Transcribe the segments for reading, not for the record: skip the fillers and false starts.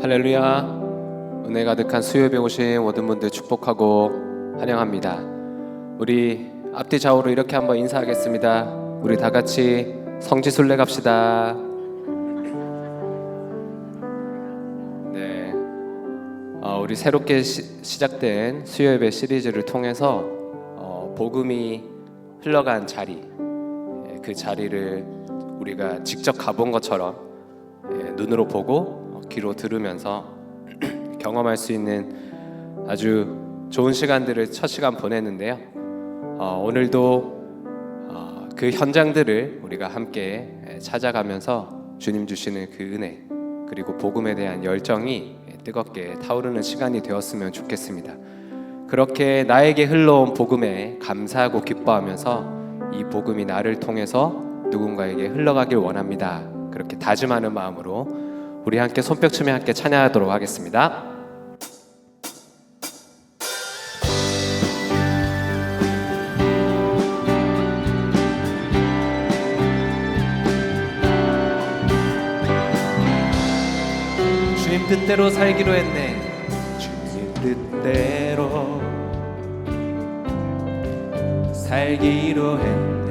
할렐루야. 은혜 가득한 수요예배 오신 모든 분들 축복하고 환영합니다. 우리 앞뒤 좌우로 이렇게 한번 인사하겠습니다. 우리 다 같이 성지순례 갑시다. 네, 우리 새롭게 시작된 수요예배 시리즈를 통해서 복음이 흘러간 자리, 그 자리를 우리가 직접 가본 것처럼 눈으로 보고 귀로 들으면서 경험할 수 있는 아주 좋은 시간들을 첫 시간 보냈는데요. 오늘도 그 현장들을 우리가 함께 찾아가면서 주님 주시는 그 은혜 그리고 복음에 대한 열정이 뜨겁게 타오르는 시간이 되었으면 좋겠습니다. 그렇게 나에게 흘러온 복음에 감사하고 기뻐하면서 이 복음이 나를 통해서 누군가에게 흘러가길 원합니다. 그렇게 다짐하는 마음으로 우리 함께 손뼉치며 함께 찬양하도록 하겠습니다. 주님 뜻대로 살기로 했네. 주님 뜻대로 살기로 했네.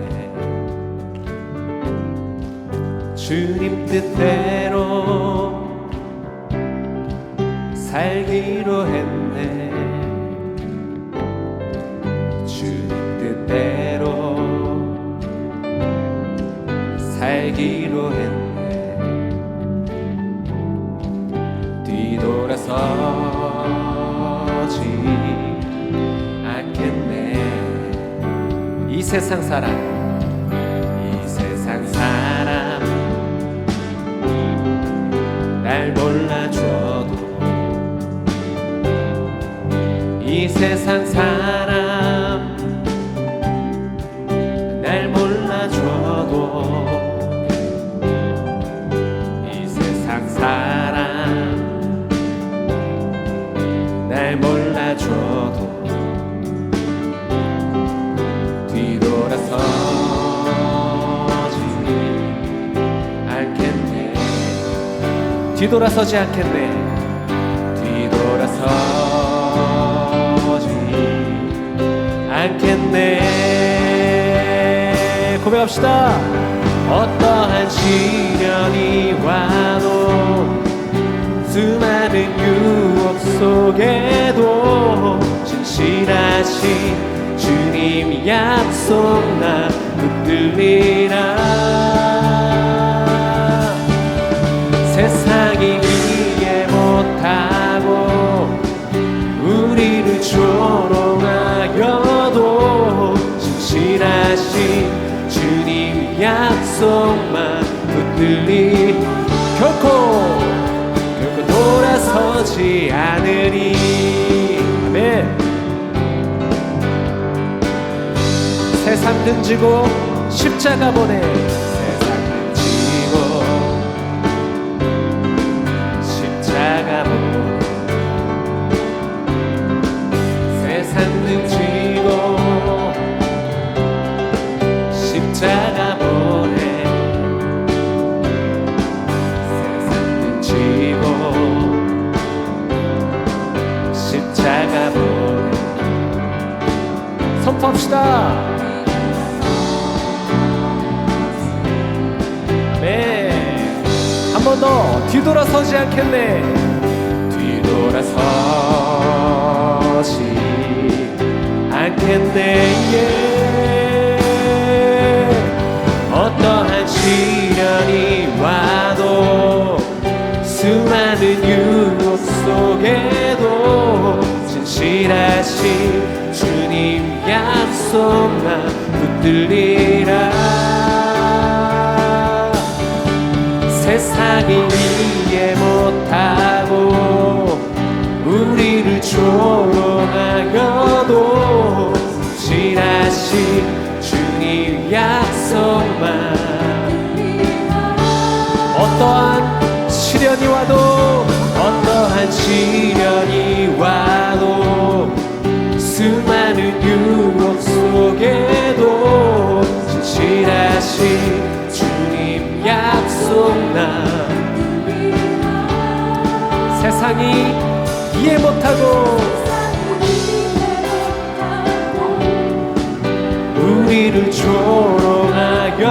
주님 뜻대로 살기로 했네. 주님 뜻대로 살기로 했네. 뒤돌아서지 않겠네. 이 세상 사람 날 몰라줘도 이 세상 사람 날 몰라줘도 이 세상 사람 날 몰라줘도 뒤돌아서지 않겠네. 뒤돌아서지 않겠네. 뒤돌아서지 않겠네. 고백합시다. 어떠한 시련이 와도 수많은 유혹 속에도 진실하신 주님 약속 나 붙들리라. 세상이 이해 못하고 우리를 조롱하여도 진실하신 주님 약속만 붙들리 결코 돌아서지 않으리. 아멘. 세상 등지고 십자가 보내. 세상 등지고 십자가 보내. 세상 등지고 십자가 보내. 선포합시다. 네, 한 번 더. 뒤돌아서지 않겠네. 뒤돌아서지 않겠네. 어떠한 시련이 와도 수많은 유혹 속에도 진실하신 주님 약속만 붙들리라. 세상이 이해 못하고 우리를 조롱하여도 진실하신 주님 약속만. 어떠한 시련이 와도 어떠한 시련이 와도 수많은 유혹 속에도 진실하신 주님 약속 나. 세상이 이해 못하고 우리를 조롱하여도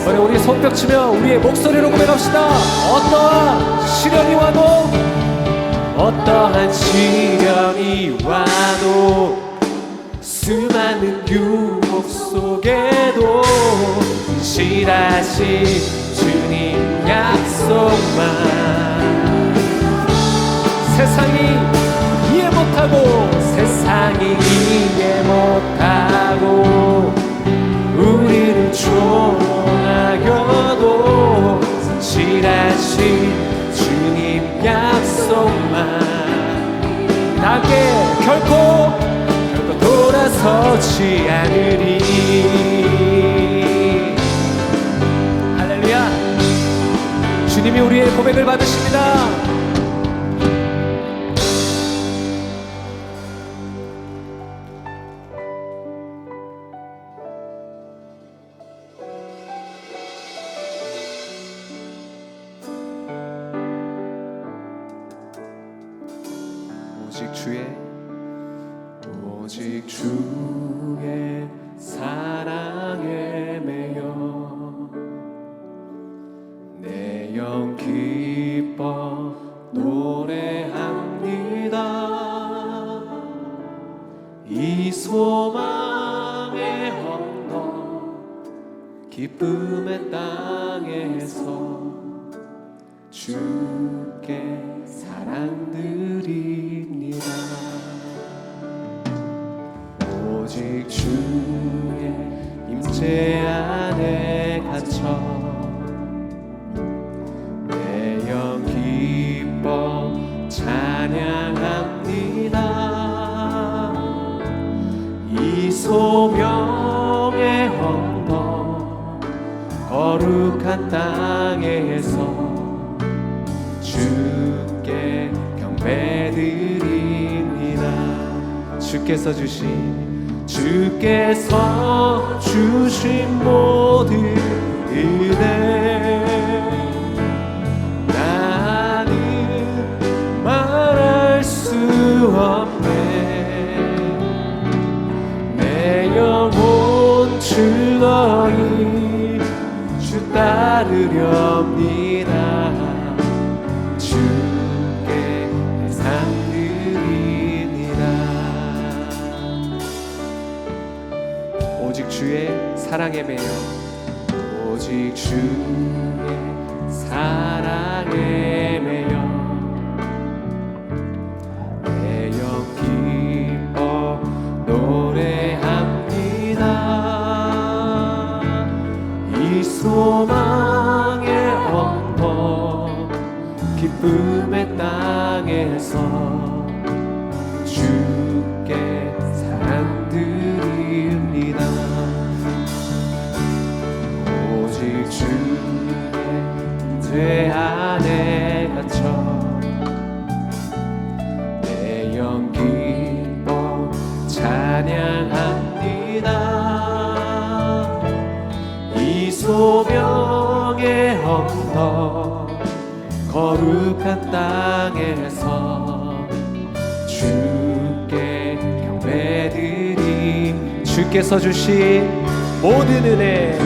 이번에 우리 손뼉치며 우리의 목소리로 고백합시다. 어떠한 시련이 와도 어떠한 시련이 와도 수많은 유혹 속에도 신실하신 주님 약속만 세상이 이해 못하고 세상이 이해 못하고 우리를 조롱하여도 신실하신 주님 약속만 나게 결코 돌아서지 않으리. 할렐루야. 주님이 우리의 고백을 받으십니다. 오직 주의 사랑에 매여 내 영 기뻐 노래합니다. 이 소망의 언덕 기쁨의 땅에서 주께 사랑드립니다. 오직 주의 임재 안에 갇혀 내 영 기뻐 찬양합니다. 이 소명의 언덕 거룩한 땅에서 주께 경배드립니다. 주께서 주신 모든 은혜 나는 말할 수 없네. 내 영혼 즐거이 주 따르렵니다. 주께 상 드립니다. 오직 주의 사랑에 매여 오직 주의 사랑에 매여 내 영 기뻐 노래합니다. 이 소망의 언덕 기쁨의 땅에서 주께 사랑드립니다. 오직 주의 제 안에 갇혀 내 영 기뻐 찬양합니다. 이 소명의 언덕 거룩한 땅에서 주께 경배드림. 주께서 주신 모든 은혜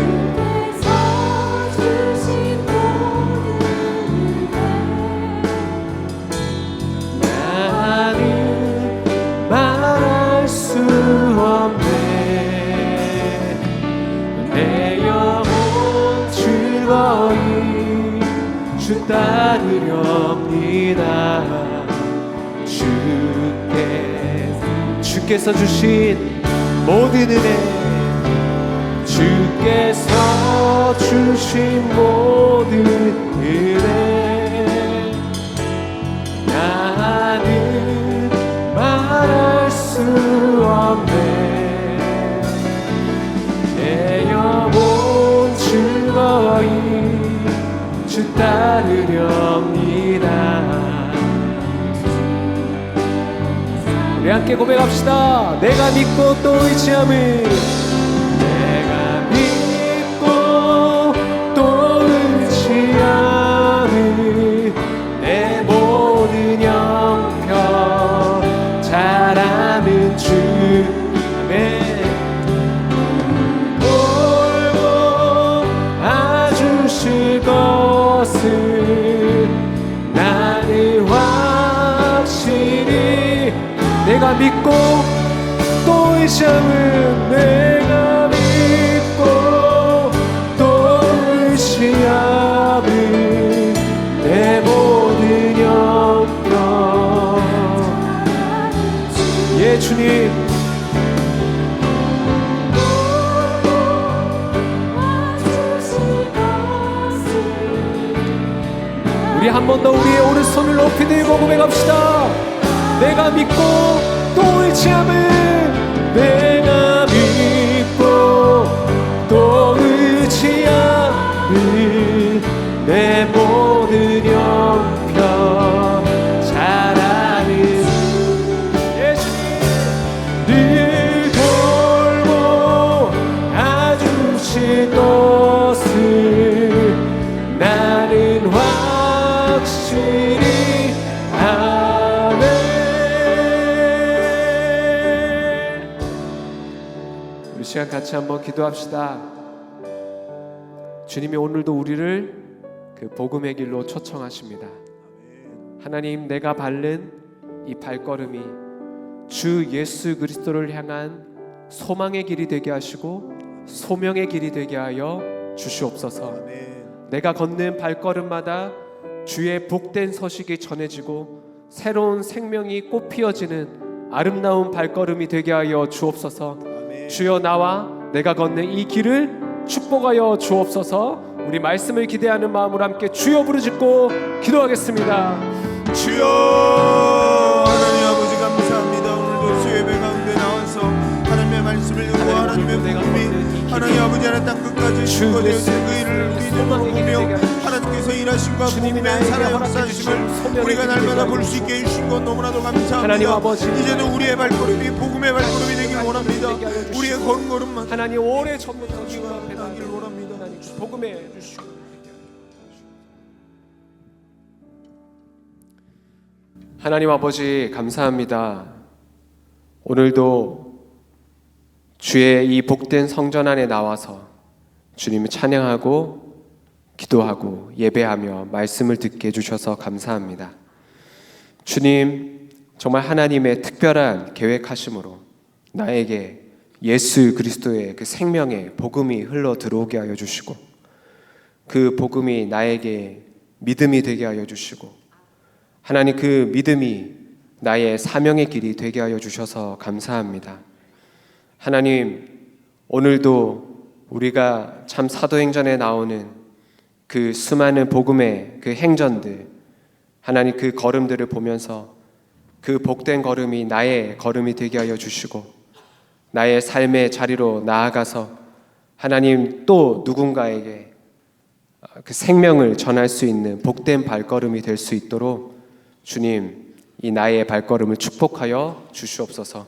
나는 말할 수 없네. 내 영혼 즐거이 주 따르렵니다. 주께서 주신 모든 은혜 주께서 주신 모든 은혜 나는 말할 수 없네. 내 영혼 즐거이 주 따르렵니다. 우리 함께 고백합시다. 내가 믿고 또 의지함을 내가 믿고 또 믿고 또 의지함은 내가 믿고 또 의지함은 내 모든 영역. 예 주님, 우리 한 번 더 우리의 오른손을 높이 들고 고백합시다. 내가 믿고 또 의지함은 내가 믿고 또 의지함은 내 모든 형편 잘 아는 예수를 돌보 가주실 것을 나는 확실히 아네. 우리 시간 같이 한번 기도합시다. 주님이 오늘도 우리를 그 복음의 길로 초청하십니다. 하나님, 내가 밟는 이 발걸음이 주 예수 그리스도를 향한 소망의 길이 되게 하시고 소명의 길이 되게 하여 주시옵소서. 내가 걷는 발걸음마다 주의 복된 서식이 전해지고 새로운 생명이 꽃피어지는 아름다운 발걸음이 되게 하여 주옵소서. 주여, 나와 내가 걷는 이 길을 축복하여 주옵소서. 우리 말씀을 기대하는 마음으로 함께 주여 부르짖고 기도하겠습니다. 주여, 하나님 아버지 감사합니다. 오늘도 주 예배 가운데 나와서 하나님의 말씀을 듣고 하나님의 복음이 하나님 아버지 하나 땅 끝까지 주어지는 그 일을 믿음으로 보며 하나님께서 일하신 과 복음의 살아 역사하심을 우리가 날마다 볼 수 있게 해주신 것 너무나도 감사합니다. 하나님 아버지, 이제는 우리의 발걸음이 복음의 발걸음이 되길 원합니다. 우리의 걸음걸음만 하나님 오래 전부터 주가 나기를 원합니다. 복음에 주시고 하나님 아버지 감사합니다. 오늘도 주의 이 복된 성전 안에 나와서 주님을 찬양하고 기도하고 예배하며 말씀을 듣게 해주셔서 감사합니다. 주님, 정말 하나님의 특별한 계획하심으로 나에게 예수 그리스도의 그 생명의 복음이 흘러 들어오게 하여 주시고 그 복음이 나에게 믿음이 되게 하여 주시고 하나님, 그 믿음이 나의 사명의 길이 되게 하여 주셔서 감사합니다. 하나님, 오늘도 우리가 참 사도행전에 나오는 그 수많은 복음의 그 행전들, 하나님 그 걸음들을 보면서 그 복된 걸음이 나의 걸음이 되게 하여 주시고 나의 삶의 자리로 나아가서 하나님 또 누군가에게 그 생명을 전할 수 있는 복된 발걸음이 될 수 있도록 주님, 이 나의 발걸음을 축복하여 주시옵소서.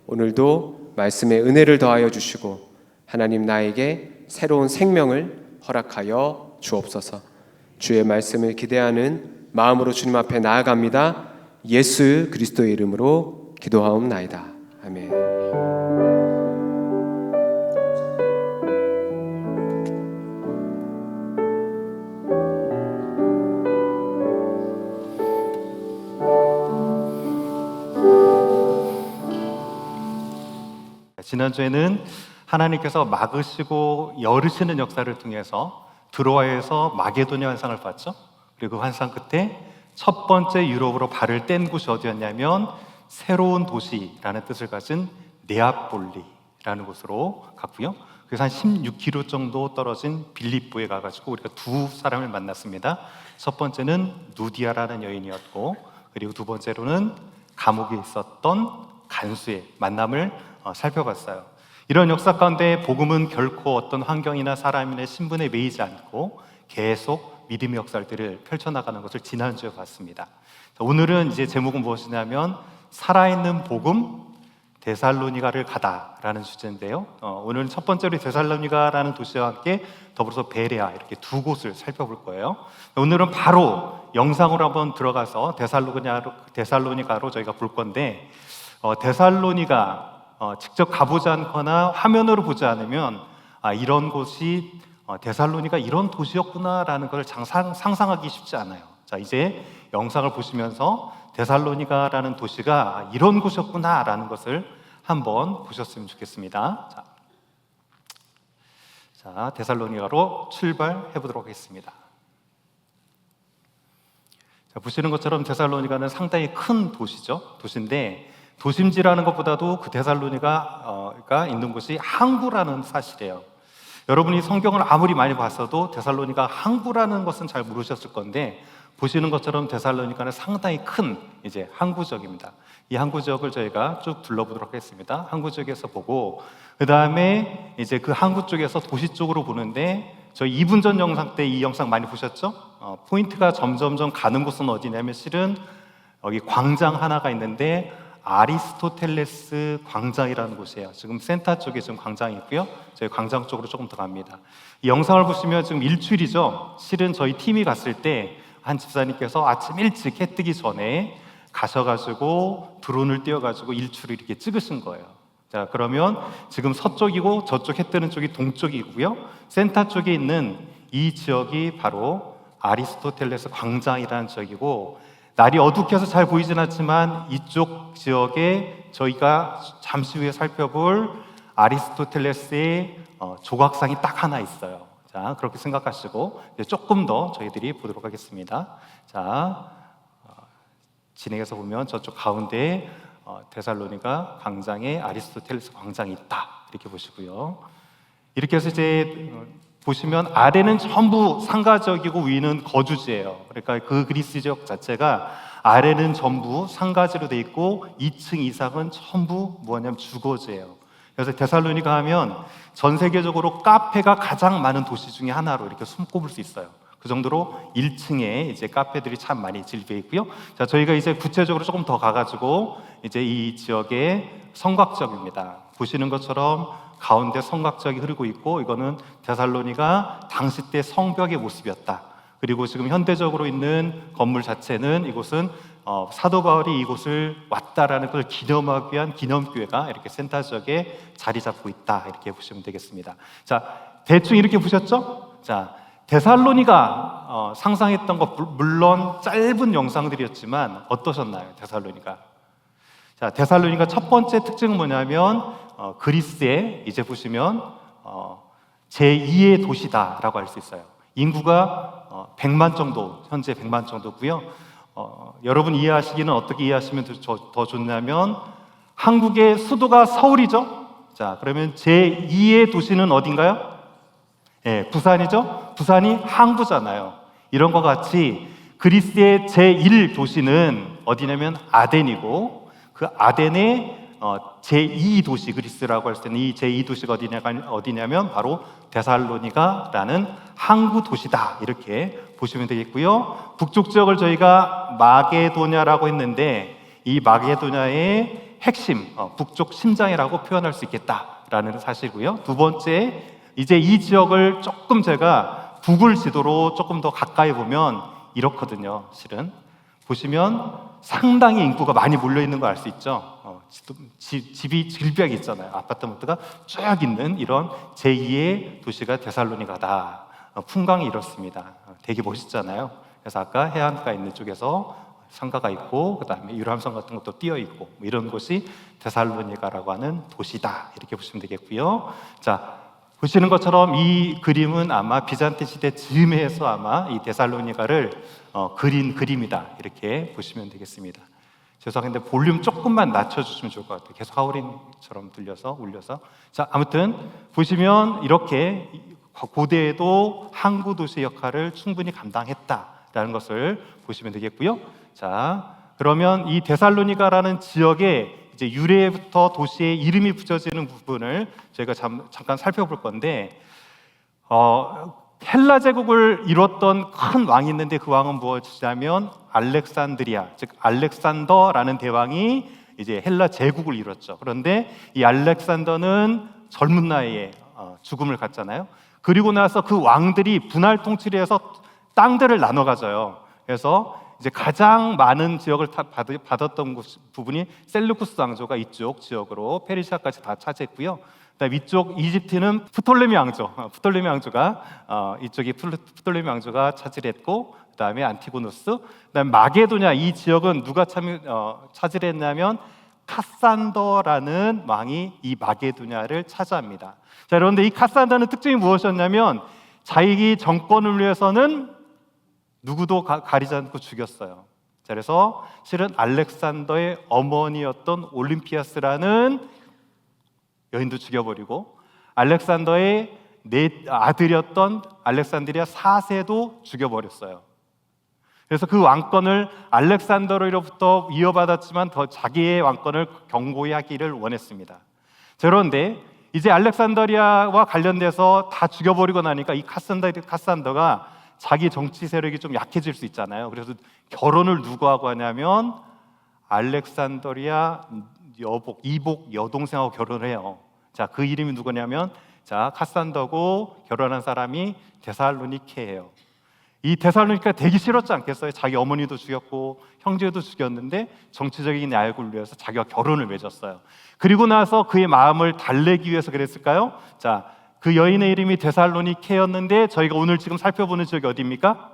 오늘도 말씀의 은혜를 더하여 주시고 하나님 나에게 새로운 생명을 허락하여 주옵소서. 주의 말씀을 기대하는 마음으로 주님 앞에 나아갑니다. 예수 그리스도의 이름으로 기도하옵나이다. 아멘. 지난주에는 하나님께서 막으시고 열으시는 역사를 통해서 드로아에서 마게도냐 환상을 봤죠. 그리고 그 환상 끝에 첫 번째 유럽으로 발을 뗀 곳이 어디였냐면 새로운 도시라는 뜻을 가진 네아폴리라는 곳으로 갔고요. 그래서 한 16km 정도 떨어진 빌립보에 가가지고 우리가 두 사람을 만났습니다. 첫 번째는 누디아라는 여인이었고, 그리고 두 번째로는 감옥에 있었던 간수의 만남을 살펴봤어요. 이런 역사 가운데 복음은 결코 어떤 환경이나 사람이나 신분에 매이지 않고 계속 믿음의 역사들을 펼쳐나가는 것을 지난주에 봤습니다. 오늘은 이제 제목은 무엇이냐면 살아있는 복음 데살로니가를 가다라는 주제인데요. 오늘은 첫 번째로 데살로니가라는 도시와 함께 더불어서 베레아 이렇게 두 곳을 살펴볼 거예요. 오늘은 바로 영상으로 한번 들어가서 데살로니가로 저희가 볼 건데, 데살로니가 직접 가보지 않거나 화면으로 보지 않으면 이런 곳이 데살로니가 이런 도시였구나라는 걸 상상하기 쉽지 않아요. 자, 이제 영상을 보시면서 데살로니가라는 도시가 이런 곳이었구나라는 것을 한번 보셨으면 좋겠습니다. 자, 데살로니가로 출발해 보도록 하겠습니다. 자, 보시는 것처럼 데살로니가는 상당히 큰 도시인데 도심지라는 것보다도 그 데살로니가가 있는 곳이 항구라는 사실이에요. 여러분이 성경을 아무리 많이 봤어도 데살로니가 항구라는 것은 잘 모르셨을 건데 보시는 것처럼 데살로니가는 상당히 큰 이제 항구 지역입니다. 이 항구 지역을 저희가 쭉 둘러보도록 하겠습니다. 항구 지역에서 보고 그 다음에 이제 그 항구 쪽에서 도시 쪽으로 보는데 저희 2분 전 영상 때 이 영상 많이 보셨죠? 포인트가 점점점 가는 곳은 어디냐면 실은 여기 광장 하나가 있는데 아리스토텔레스 광장이라는 곳이에요. 지금 센터 쪽에 지금 광장이 있고요. 저희 광장 쪽으로 조금 더 갑니다. 이 영상을 보시면 지금 일출이죠. 실은 저희 팀이 갔을 때 한 집사님께서 아침 일찍 해 뜨기 전에 가셔가지고 드론을 띄워가지고 일출을 이렇게 찍으신 거예요. 자, 그러면 지금 서쪽이고 저쪽 해 뜨는 쪽이 동쪽이고요. 센터 쪽에 있는 이 지역이 바로 아리스토텔레스 광장이라는 지역이고 날이 어둑해서 잘 보이진 않지만 이쪽 지역에 저희가 잠시 후에 살펴볼 아리스토텔레스의 조각상이 딱 하나 있어요. 자, 그렇게 생각하시고 이제 조금 더 저희들이 보도록 하겠습니다. 자, 진행해서 보면 저쪽 가운데에 데살로니가 광장에 아리스토텔레스 광장이 있다 이렇게 보시고요. 이렇게 해서 이제 보시면 아래는 전부 상가지역이고 위는 거주지예요. 그러니까 그 그리스 지역 자체가 아래는 전부 상가지로 돼 있고 2층 이상은 전부 뭐냐면 주거지예요. 그래서 데살로니가 하면 전 세계적으로 카페가 가장 많은 도시 중에 하나로 이렇게 손꼽을 수 있어요. 그 정도로 1층에 이제 카페들이 참 많이 진입해 있고요. 자, 저희가 이제 구체적으로 조금 더 가가지고 이제 이 지역의 성곽지역입니다. 보시는 것처럼 가운데 성곽지역이 흐르고 있고 이거는 데살로니가 당시 때 성벽의 모습이었다. 그리고 지금 현대적으로 있는 건물 자체는 이곳은 사도 바울이 이곳을 왔다라는 걸 기념하기 위한 기념교회가 이렇게 센터 지역에 자리 잡고 있다 이렇게 보시면 되겠습니다. 자, 대충 이렇게 보셨죠? 자, 데살로니가 상상했던 것 물론 짧은 영상들이었지만 어떠셨나요? 데살로니가. 자, 데살로니가 첫 번째 특징은 뭐냐면 그리스의 이제 보시면 제2의 도시다라고 할 수 있어요. 인구가 100만 정도, 현재 100만 정도고요. 여러분 이해하시기는 어떻게 이해하시면 더 좋냐면 한국의 수도가 서울이죠. 자, 그러면 제2의 도시는 어딘가요? 예, 부산이죠. 부산이 항구잖아요. 이런 것 같이 그리스의 제1 도시는 어디냐면 아덴이고 그 아덴의 제2 도시 그리스라고 할 수 있는 이 제2 도시가 어디냐면 바로 데살로니가라는 항구 도시다 이렇게 보시면 되겠고요. 북쪽 지역을 저희가 마게도냐라고 했는데 이 마게도냐의 핵심, 북쪽 심장이라고 표현할 수 있겠다라는 사실이고요. 두 번째, 이제 이 지역을 조금 제가 구글 지도로 조금 더 가까이 보면 이렇거든요. 실은 보시면 상당히 인구가 많이 몰려 있는 거 알 수 있죠. 집이 질벽이 있잖아요. 아파트먼트가 쫙 있는 이런 제2의 도시가 데살로니가다. 풍광이 이렇습니다. 되게 멋있잖아요. 그래서 아까 해안가 있는 쪽에서 상가가 있고 그 다음에 유람선 같은 것도 띄어 있고 이런 곳이 데살로니가라고 하는 도시다 이렇게 보시면 되겠고요. 자, 보시는 것처럼 이 그림은 아마 비잔틴 시대 즈음에서 아마 이 데살로니가를 그린 그림이다 이렇게 보시면 되겠습니다. 죄송한데 볼륨 조금만 낮춰주시면 좋을 것 같아요. 계속 하우링처럼 들려서 울려서. 자, 아무튼 보시면 이렇게 고대에도 항구 도시 역할을 충분히 감당했다라는 것을 보시면 되겠고요. 자, 그러면 이 데살로니가라는 지역의 이제 유래부터 도시의 이름이 붙여지는 부분을 저희가 잠깐 살펴볼 건데, 헬라 제국을 이뤘던 큰 왕이 있는데 그 왕은 무엇이냐면 알렉산드리아, 즉 알렉산더라는 대왕이 이제 헬라 제국을 이뤘죠. 그런데 이 알렉산더는 젊은 나이에 죽음을 갔잖아요. 그리고 나서 그 왕들이 분할 통치를 해서 땅들을 나눠 가져요. 그래서 이제 가장 많은 지역을 받았던 부분이 셀루쿠스 왕조가 이쪽 지역으로 페르시아까지 다 차지했고요. 그다음 이쪽 이집트는 프톨레미 왕조가 이쪽이 프톨레미 왕조가 차지를 했고, 그다음에 안티고누스, 그다음에 마게도냐. 이 지역은 누가 차지했냐면 카산더라는 왕이 이 마게도냐를 차지합니다. 자, 그런데 이 카산더는 특징이 무엇이었냐면 자기 정권을 위해서는 누구도 가리지 않고 죽였어요. 자, 그래서 실은 알렉산더의 어머니였던 올림피아스라는 여인도 죽여버리고 알렉산더의 아들이었던 알렉산드리아 4세도 죽여버렸어요. 그래서 그 왕권을 알렉산더로부터 이어받았지만 더 자기의 왕권을 견고히 하기를 원했습니다. 그런데 이제 알렉산드리아와 관련돼서 다 죽여버리고 나니까 이 카산더가 자기 정치 세력이 좀 약해질 수 있잖아요. 그래서 결혼을 누구 하고 하냐면 알렉산드리아 이복 여동생하고 결혼을 해요. 자, 그 이름이 누구냐면 카산더고 결혼한 사람이 데살로니케예요. 이 데살로니케가 되기 싫었지 않겠어요? 자기 어머니도 죽였고 형제도 죽였는데 정치적인 야욕을 위해서 자기가 결혼을 맺었어요. 그리고 나서 그의 마음을 달래기 위해서 그랬을까요? 자, 그 여인의 이름이 데살로니케였는데 저희가 오늘 지금 살펴보는 지역이 어디입니까?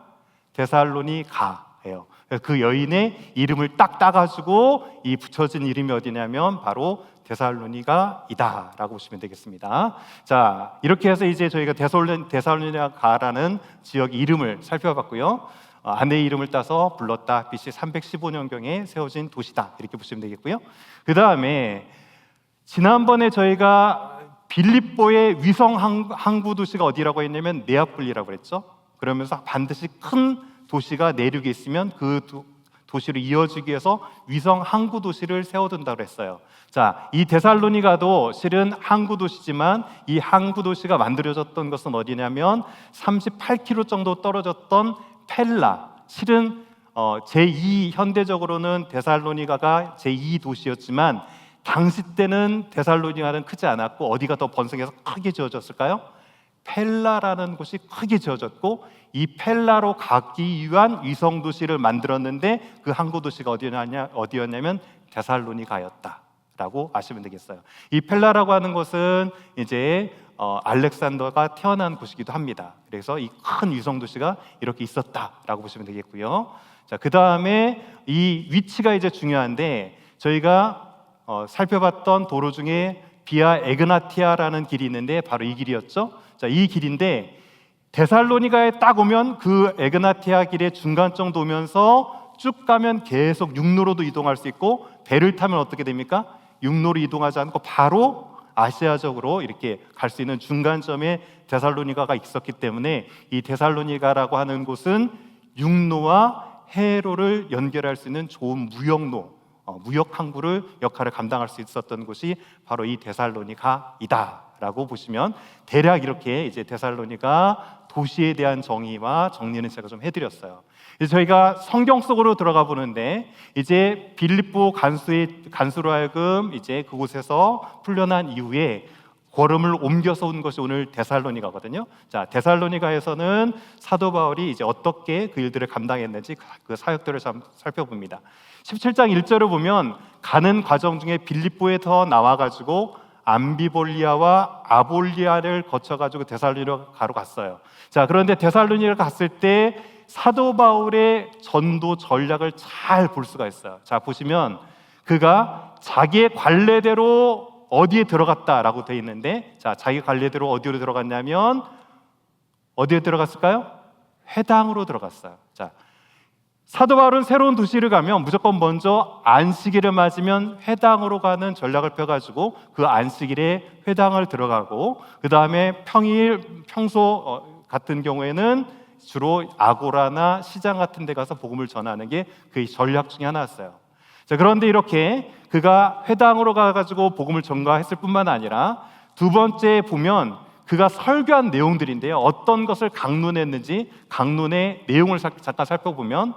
데살로니가예요. 그 여인의 이름을 딱 따가지고 이 붙여진 이름이 어디냐면 바로 데살로니가이다라고 보시면 되겠습니다. 자, 이렇게 해서 이제 저희가 데살로니가라는 지역 이름을 살펴봤고요. 아내의 이름을 따서 불렀다. BC 315년경에 세워진 도시다. 이렇게 보시면 되겠고요. 그 다음에 지난번에 저희가 빌립보의 위성 항구 도시가 어디라고 했냐면 네아폴리라고 그랬죠. 그러면서 반드시 큰 도시가 내륙에 있으면 그 도시를 이어주기 위해서 위성 항구 도시를 세워둔다고 했어요. 자, 이 데살로니가도 실은 항구 도시지만 이 항구 도시가 만들어졌던 것은 어디냐면 38km 정도 떨어졌던 펠라. 실은 제2 현대적으로는 데살로니가가 제2 도시였지만 당시 때는 데살로니가는 크지 않았고 어디가 더 번성해서 크게 지어졌을까요? 펠라라는 곳이 크게 지어졌고 이 펠라로 가기 위한 위성 도시를 만들었는데 그 항구 도시가 어디였냐면 데살로니가였다라고 아시면 되겠어요. 이 펠라라고 하는 곳은 이제 알렉산더가 태어난 곳이기도 합니다. 그래서 이 큰 위성 도시가 이렇게 있었다라고 보시면 되겠고요. 자, 그 다음에 이 위치가 이제 중요한데 저희가 살펴봤던 도로 중에 비아 에그나티아라는 길이 있는데 바로 이 길이었죠. 자, 이 길인데 데살로니가에 딱 오면 그 에그나티아 길의 중간 정도 오면서 쭉 가면 계속 육로로도 이동할 수 있고 배를 타면 어떻게 됩니까? 육로로 이동하지 않고 바로 아시아적으로 이렇게 갈 수 있는 중간점에 데살로니가가 있었기 때문에 이 데살로니가라고 하는 곳은 육로와 해로를 연결할 수 있는 좋은 무역 항구를 역할을 감당할 수 있었던 곳이 바로 이 데살로니가이다라고 보시면 대략 이렇게 이제 데살로니가 도시에 대한 정의와 정리는 제가 좀 해드렸어요. 이제 저희가 성경 속으로 들어가 보는데 이제 빌립보 간수로 하여금 이제 그곳에서 풀려난 이후에 걸음을 옮겨서 온 것이 오늘 데살로니가거든요. 자, 데살로니가에서는 사도 바울이 이제 어떻게 그 일들을 감당했는지 그 사역들을 좀 살펴봅니다. 17장 1절을 보면 가는 과정 중에 빌립보에서 나와가지고 암비볼리아와 아볼리아를 거쳐가지고 데살로니가로 갔어요. 자, 그런데 데살로니가 갔을 때 사도 바울의 전도 전략을 잘 볼 수가 있어요. 자, 보시면 그가 자기의 관례대로 어디에 들어갔다라고 되어 있는데, 자, 자기 관례대로 어디로 들어갔냐면 어디에 들어갔을까요? 회당으로 들어갔어요. 자, 사도 바울은 새로운 도시를 가면 무조건 먼저 안식일을 맞으면 회당으로 가는 전략을 펴가지고 그 안식일에 회당을 들어가고 그 다음에 평소 같은 경우에는 주로 아고라나 시장 같은 데 가서 복음을 전하는 게 그 전략 중에 하나였어요. 자, 그런데 이렇게 그가 회당으로 가가지고 복음을 전가했을 뿐만 아니라 두 번째 보면 그가 설교한 내용들인데요, 어떤 것을 강론했는지 강론의 내용을 잠깐 살펴보면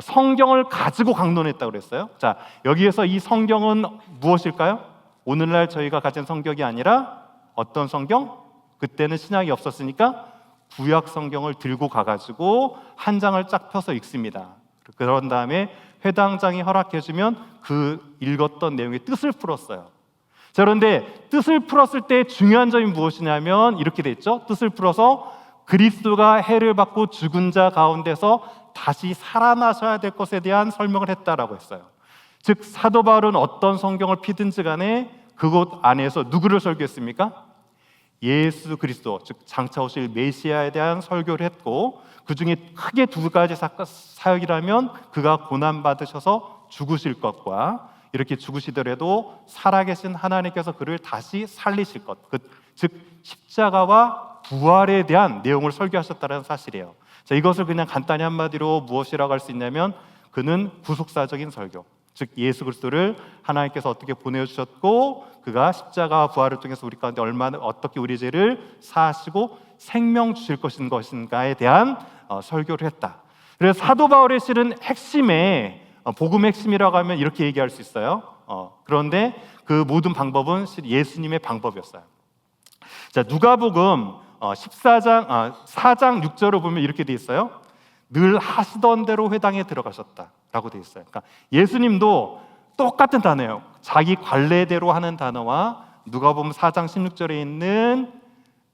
성경을 가지고 강론했다고 그랬어요. 자, 여기에서 이 성경은 무엇일까요? 오늘날 저희가 가진 성경이 아니라 어떤 성경? 그때는 신약이 없었으니까 구약 성경을 들고 가가지고 한 장을 쫙 펴서 읽습니다. 그런 다음에 회당장이 허락해주면 그 읽었던 내용의 뜻을 풀었어요. 자, 그런데 뜻을 풀었을 때 중요한 점이 무엇이냐면 이렇게 돼 있죠. 뜻을 풀어서 그리스도가 해를 받고 죽은 자 가운데서 다시 살아나셔야 될 것에 대한 설명을 했다라고 했어요. 즉 사도 바울은 어떤 성경을 피든지 간에 그곳 안에서 누구를 설교했습니까? 예수 그리스도, 즉 장차 오실 메시아에 대한 설교를 했고, 그 중에 크게 두 가지 사역이라면 그가 고난 받으셔서 죽으실 것과 이렇게 죽으시더라도 살아계신 하나님께서 그를 다시 살리실 것, 즉 십자가와 부활에 대한 내용을 설교하셨다는 사실이에요. 자, 이것을 그냥 간단히 한마디로 무엇이라고 할 수 있냐면 그는 구속사적인 설교, 즉 예수 그리스도를 하나님께서 어떻게 보내주셨고 그가 십자가와 부활을 통해서 우리 가운데 얼마나 어떻게 우리 죄를 사하시고 생명 주실 것인가에 대한 설교를 했다. 그래서 사도 바울의 실은 핵심에 복음의 핵심이라고 하면 이렇게 얘기할 수 있어요. 그런데 그 모든 방법은 예수님의 방법이었어요. 자, 누가복음 4장 6절을 보면 이렇게 돼 있어요. 늘 하시던 대로 회당에 들어가셨다라고 돼 있어요. 그러니까 예수님도 똑같은 단어예요. 자기 관례대로 하는 단어와 누가복음 4장 16절에 있는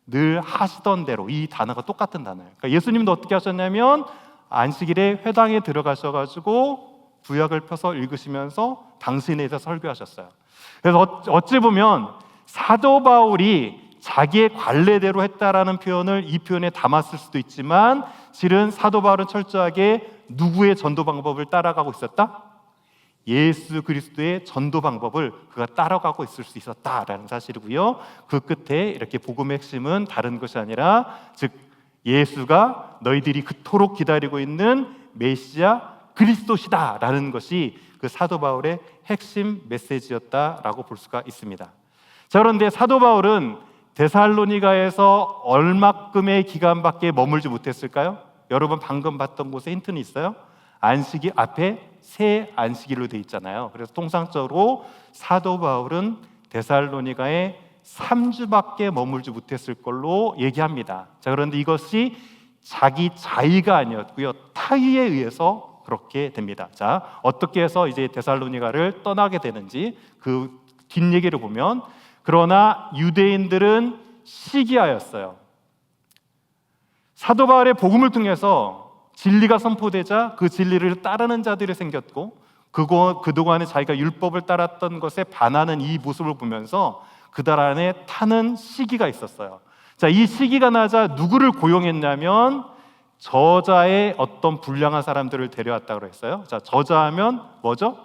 늘 하시던 대로, 이 단어가 똑같은 단어예요. 그러니까 예수님도 어떻게 하셨냐면 안식일에 회당에 들어가셔가지고 구약을 펴서 읽으시면서 당신에 대해서 설교하셨어요. 그래서 어찌 보면 사도 바울이 자기의 관례대로 했다라는 표현을 이 표현에 담았을 수도 있지만 실은 사도 바울은 철저하게 누구의 전도 방법을 따라가고 있었다? 예수 그리스도의 전도 방법을 그가 따라가고 있을 수 있었다라는 사실이고요. 그 끝에 이렇게 복음의 핵심은 다른 것이 아니라 즉 예수가 너희들이 그토록 기다리고 있는 메시아 그리스도시다라는 것이 그 사도 바울의 핵심 메시지였다라고 볼 수가 있습니다. 자, 그런데 사도 바울은 데살로니가에서 얼마큼의 기간밖에 머물지 못했을까요? 여러분 방금 봤던 곳에 힌트는 있어요? 안식일 앞에 새 안식일로 돼 있잖아요. 그래서 통상적으로 사도 바울은 데살로니가에 3주밖에 머물지 못했을 걸로 얘기합니다. 자, 그런데 이것이 자기 자의가 아니었고요, 타의에 의해서 그렇게 됩니다. 자, 어떻게 해서 이제 데살로니가를 떠나게 되는지 그 뒷얘기를 보면, 그러나 유대인들은 시기하였어요. 사도 바울의 복음을 통해서 진리가 선포되자 그 진리를 따르는 자들이 생겼고, 그동안에 자기가 율법을 따랐던 것에 반하는 이 모습을 보면서 그들 안에 타는 시기가 있었어요. 자, 이 시기가 나자 누구를 고용했냐면 저자의 어떤 불량한 사람들을 데려왔다고 했어요. 자, 저자하면 뭐죠?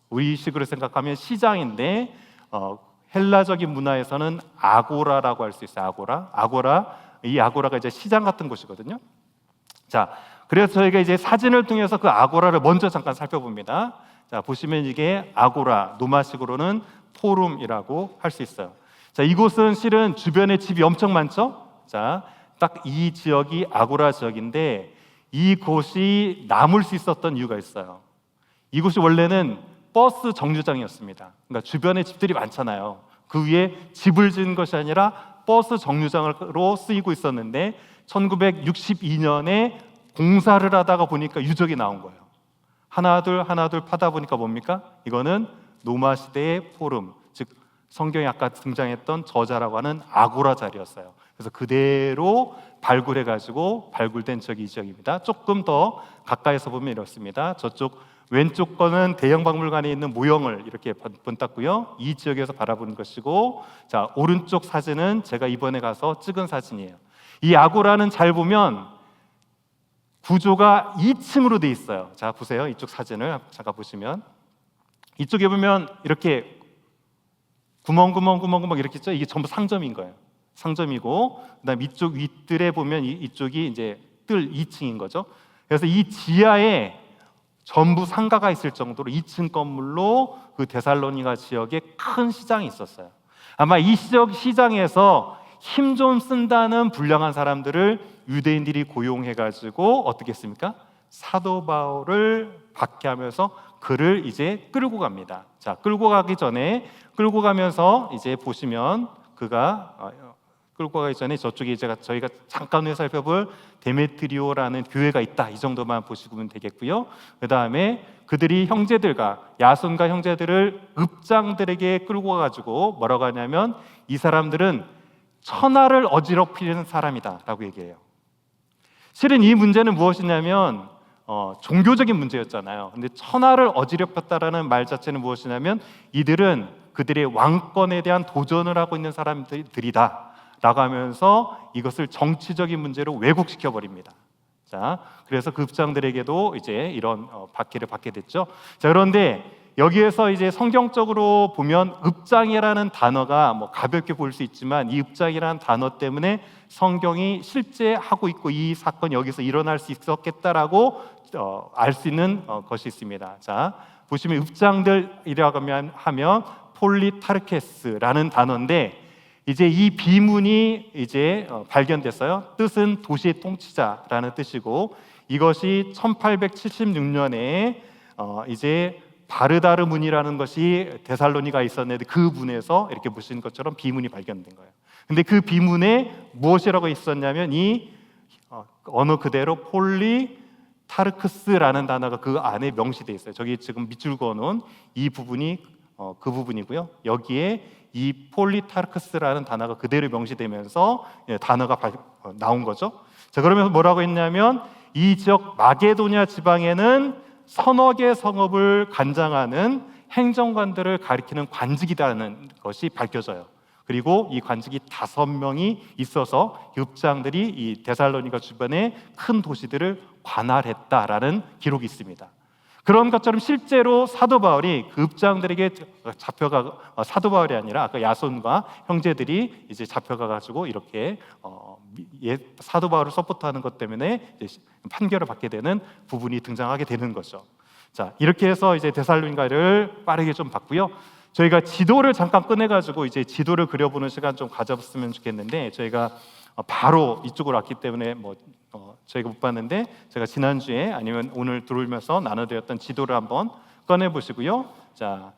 우리식으로 생각하면 시장인데 헬라적인 문화에서는 아고라라고 할 수 있어요. 이 아고라가 이제 시장 같은 곳이거든요. 자, 그래서 저희가 이제 사진을 통해서 그 아고라를 먼저 잠깐 살펴봅니다. 자, 보시면 이게 아고라, 노마식으로는 포rum이라고 할 수 있어요. 자, 이곳은 실은 주변에 집이 엄청 많죠. 자, 딱 이 지역이 아고라 지역인데 이곳이 남을 수 있었던 이유가 있어요. 이곳이 원래는 버스 정류장이었습니다. 그러니까 주변에 집들이 많잖아요. 그 위에 집을 지은 것이 아니라 버스 정류장으로 쓰이고 있었는데 1962년에 공사를 하다가 보니까 유적이 나온 거예요. 하나둘 파다 보니까 뭡니까? 이거는 노마 시대의 포럼, 즉 성경에 아까 등장했던 저자라고 하는 아고라 자리였어요. 그래서 그대로 발굴해가지고 발굴된 지역이 이 지역입니다. 조금 더 가까이서 보면 이렇습니다. 저쪽 왼쪽 거는 대형 박물관에 있는 모형을 이렇게 본땄고요. 이 지역에서 바라보는 것이고, 자, 오른쪽 사진은 제가 이번에 가서 찍은 사진이에요. 이 아고라는 잘 보면 구조가 2층으로 돼 있어요. 자, 보세요. 이쪽 사진을 잠깐 보시면 이쪽에 보면 이렇게 구멍 이렇게 있죠. 이게 전부 상점인 거예요. 상점이고, 그다음 이쪽 윗뜰에 보면 이쪽이 이제 뜰 2층인 거죠. 그래서 이 지하에 전부 상가가 있을 정도로 2층 건물로 그 데살로니가 지역에 큰 시장이 있었어요. 아마 이 지역 시장에서 힘 좀 쓴다는 불량한 사람들을 유대인들이 고용해가지고 어떻게 했습니까? 사도 바울을 박해하면서 그를 이제 끌고 갑니다. 자, 끌고 가기 전에 끌고 가면서 이제 보시면 그가 끌고 가기 전에 저쪽에 저희가 잠깐 후에 살펴볼 데메트리오라는 교회가 있다. 이 정도만 보시면 되겠고요. 그 다음에 그들이 형제들과 야손과 형제들을 읍장들에게 끌고 가가지고 뭐라고 하냐면 이 사람들은 천하를 어지럽히는 사람이다 라고 얘기해요. 실은 이 문제는 무엇이냐면 종교적인 문제였잖아요. 근데 천하를 어지럽혔다라는 말 자체는 무엇이냐면 이들은 그들의 왕권에 대한 도전을 하고 있는 사람들이다 라고 하면서 이것을 정치적인 문제로 왜곡시켜 버립니다. 자, 그래서 급장들에게도 이제 이런 박해를 받게 됐죠. 자, 그런데 여기에서 이제 성경적으로 보면 읍장이라는 단어가 뭐 가볍게 볼 수 있지만 이 읍장이라는 단어 때문에 성경이 실제 하고 있고 이 사건이 여기서 일어날 수 있었겠다라고 알 수 있는 것이 있습니다. 자, 보시면 읍장들이라고 하면 폴리타르케스라는 단어인데 이제 이 비문이 이제 발견됐어요. 뜻은 도시의 통치자라는 뜻이고 이것이 1876년에 이제 바르다르 문이라는 것이 데살로니가에 있었는데 그 문에서 이렇게 보시는 것처럼 비문이 발견된 거예요. 근데 그 비문에 무엇이라고 있었냐면 이 언어 그대로 폴리타르크스라는 단어가 그 안에 명시되어 있어요. 저기 지금 밑줄 그어놓은 이 부분이 그 부분이고요. 여기에 이 폴리타르크스라는 단어가 그대로 명시되면서 단어가 나온 거죠. 자, 그러면서 뭐라고 했냐면 이 지역 마게도냐 지방에는 서너 개 성읍을 관장하는 행정관들을 가리키는 관직이라는 것이 밝혀져요. 그리고 이 관직이 5명이 있어서 읍장들이 이 데살로니가 주변의 큰 도시들을 관할했다라는 기록이 있습니다. 그런 것처럼 실제로 사도 바울이 그 읍장들에게 잡혀가 사도 바울이 아니라 아까 야손과 형제들이 이제 잡혀가 가지고 이렇게 사도 바울을 서포트하는 것 때문에 이제 판결을 받게 되는 부분이 등장하게 되는 거죠. 자, 이렇게 해서 이제 데살로니가를 빠르게 좀 봤고요. 저희가 지도를 잠깐 꺼내 가지고 이제 지도를 그려보는 시간 좀 가졌으면 좋겠는데 저희가 바로 이쪽으로 왔기 때문에 저희가 못 봤는데 제가 지난주에 아니면 오늘 들어오면서 나눠드렸던 지도를 한번 꺼내 보시고요. 자,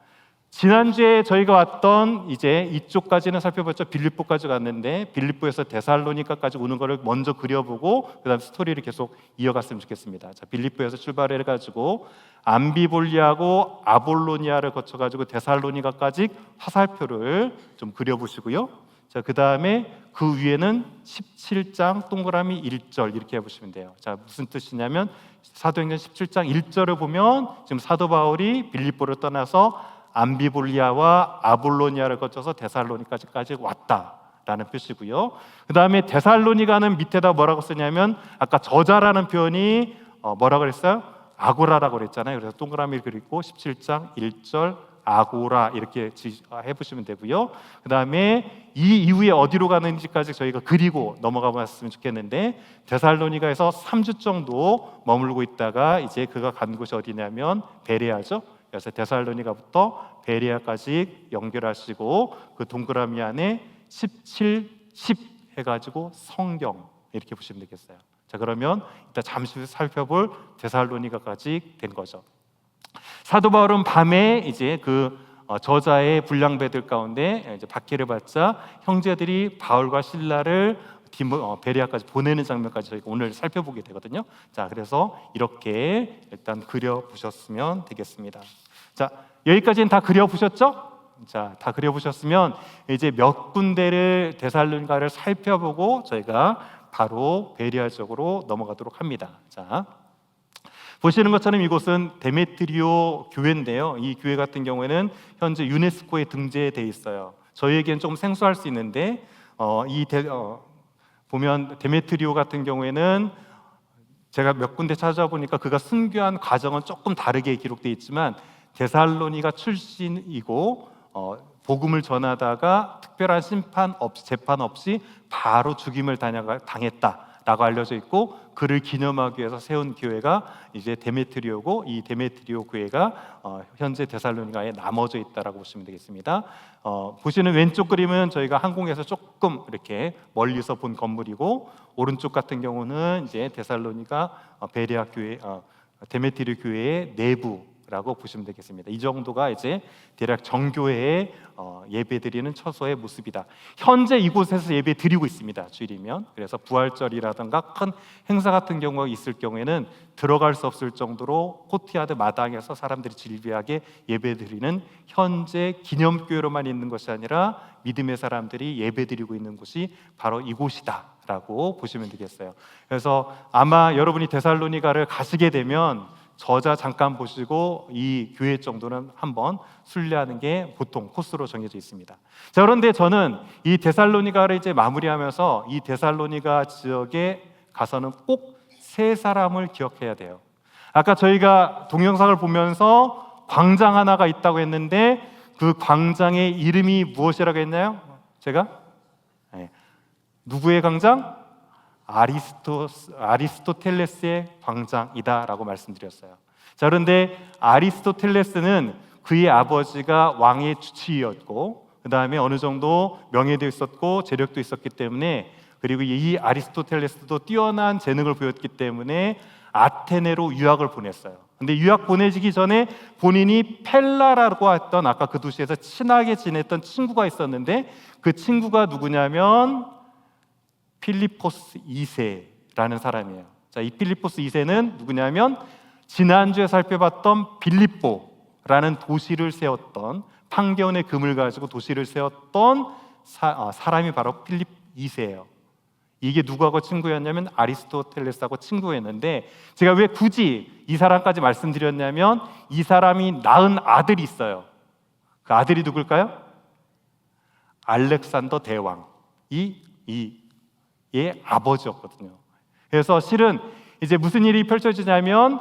지난주에 저희가 왔던 이제 이쪽까지는 살펴봤죠. 빌립보까지 갔는데 빌립보에서 데살로니가까지 오는 거를 먼저 그려보고 그다음 스토리를 계속 이어갔으면 좋겠습니다. 자, 빌립보에서 출발해 가지고 암비볼리하고 아볼로니아를 거쳐 가지고 데살로니가까지 화살표를 좀 그려보시고요. 자, 그 다음에 그 위에는 17장 동그라미 1절 이렇게 해보시면 돼요. 자, 무슨 뜻이냐면 사도행전 17장 1절을 보면 지금 사도 바울이 빌립보를 떠나서 암비볼리아와 아볼로니아를 거쳐서 데살로니까지까지 왔다라는 뜻이고요. 그 다음에 데살로니가는 밑에다 뭐라고 쓰냐면 아까 저자라는 표현이 뭐라고 그랬어요? 아고라라고 그랬잖아요. 그래서 동그라미를 그리고 17장 1절 아고라 이렇게 해보시면 되고요. 그 다음에 이 이후에 어디로 가는지까지 저희가 그리고 넘어가 봤으면 좋겠는데 데살로니가에서 3주 정도 머물고 있다가 이제 그가 간 곳이 어디냐면 베레아죠. 그래서 데살로니가부터 베레아까지 연결하시고 그 동그라미 안에 17, 10 해가지고 성경 이렇게 보시면 되겠어요. 자, 그러면 이따 잠시 살펴볼 데살로니가까지 된 거죠. 사도 바울은 밤에 이제 그 저자의 불량배들 가운데 이제 박해를 받자 형제들이 바울과 실라를 베레아까지 보내는 장면까지 저희가 오늘 살펴보게 되거든요. 자, 그래서 이렇게 일단 그려 보셨으면 되겠습니다. 자, 여기까지는 다 그려 보셨죠? 자, 다 그려 보셨으면 이제 몇 군데를 데살로니가를 살펴보고 저희가 바로 베레아 쪽으로 넘어가도록 합니다. 자, 보시는 것처럼 이곳은 데메트리오 교회인데요. 이 교회 같은 경우에는 현재 유네스코에 등재되어 있어요. 저희에겐 조금 생소할 수 있는데 보면 데메트리오 같은 경우에는 제가 몇 군데 찾아보니까 그가 순교한 과정은 조금 다르게 기록되어 있지만 데살로니가 출신이고 복음을 전하다가 특별한 재판 없이 바로 죽임을 당했다라고 알려져 있고 그를 기념하기 위해서 세운 교회가 이제 데메트리오고 이 데메트리오 교회가 현재 데살로니가에 남어져 있다라고 보시면 되겠습니다. 보시는 왼쪽 그림은 저희가 항공에서 조금 이렇게 멀리서 본 건물이고 오른쪽 같은 경우는 이제 데살로니가 베레아 교회 데메트리오 교회의 내부라고 보시면 되겠습니다. 이 정도가 이제 대략 정교회에 예배드리는 처소의 모습이다. 현재 이곳에서 예배 드리고 있습니다. 주일이면. 그래서 부활절이라든가 큰 행사 같은 경우가 있을 경우에는 들어갈 수 없을 정도로 코트야드 마당에서 사람들이 질비하게 예배드리는 현재 기념교회로만 있는 것이 아니라 믿음의 사람들이 예배드리고 있는 곳이 바로 이곳이다 라고 보시면 되겠어요. 그래서 아마 여러분이 데살로니가를 가시게 되면 저자 잠깐 보시고 이 교회 정도는 한번 순례하는 게 보통 코스로 정해져 있습니다. 자, 그런데 저는 이 데살로니가를 이제 마무리하면서 이 데살로니가 지역에 가서는 꼭 세 사람을 기억해야 돼요. 아까 저희가 동영상을 보면서 광장 하나가 있다고 했는데 그 광장의 이름이 무엇이라고 했나요? 제가? 네. 누구의 광장? 아리스토텔레스의 광장이다라고 말씀드렸어요. 자, 그런데 아리스토텔레스는 그의 아버지가 왕의 주치의였고 그 다음에 어느 정도 명예도 있었고 재력도 있었기 때문에, 그리고 이 아리스토텔레스도 뛰어난 재능을 보였기 때문에 아테네로 유학을 보냈어요. 근데 유학 보내지기 전에 본인이 펠라라고 했던 아까 그 도시에서 친하게 지냈던 친구가 있었는데 그 친구가 누구냐면 필리포스 2세라는 사람이에요. 자, 이 필리포스 2세는 누구냐면 지난주에 살펴봤던 빌립보라는 도시를 세웠던, 판게온의 금을 가지고 도시를 세웠던 사람이 바로 필립 2세예요. 이게 누구하고 친구였냐면 아리스토텔레스하고 친구였는데, 제가 왜 굳이 이 사람까지 말씀드렸냐면 이 사람이 낳은 아들이 있어요. 그 아들이 누굴까요? 알렉산더 대왕, 의 아버지였거든요. 그래서 실은 이제 무슨 일이 펼쳐지냐면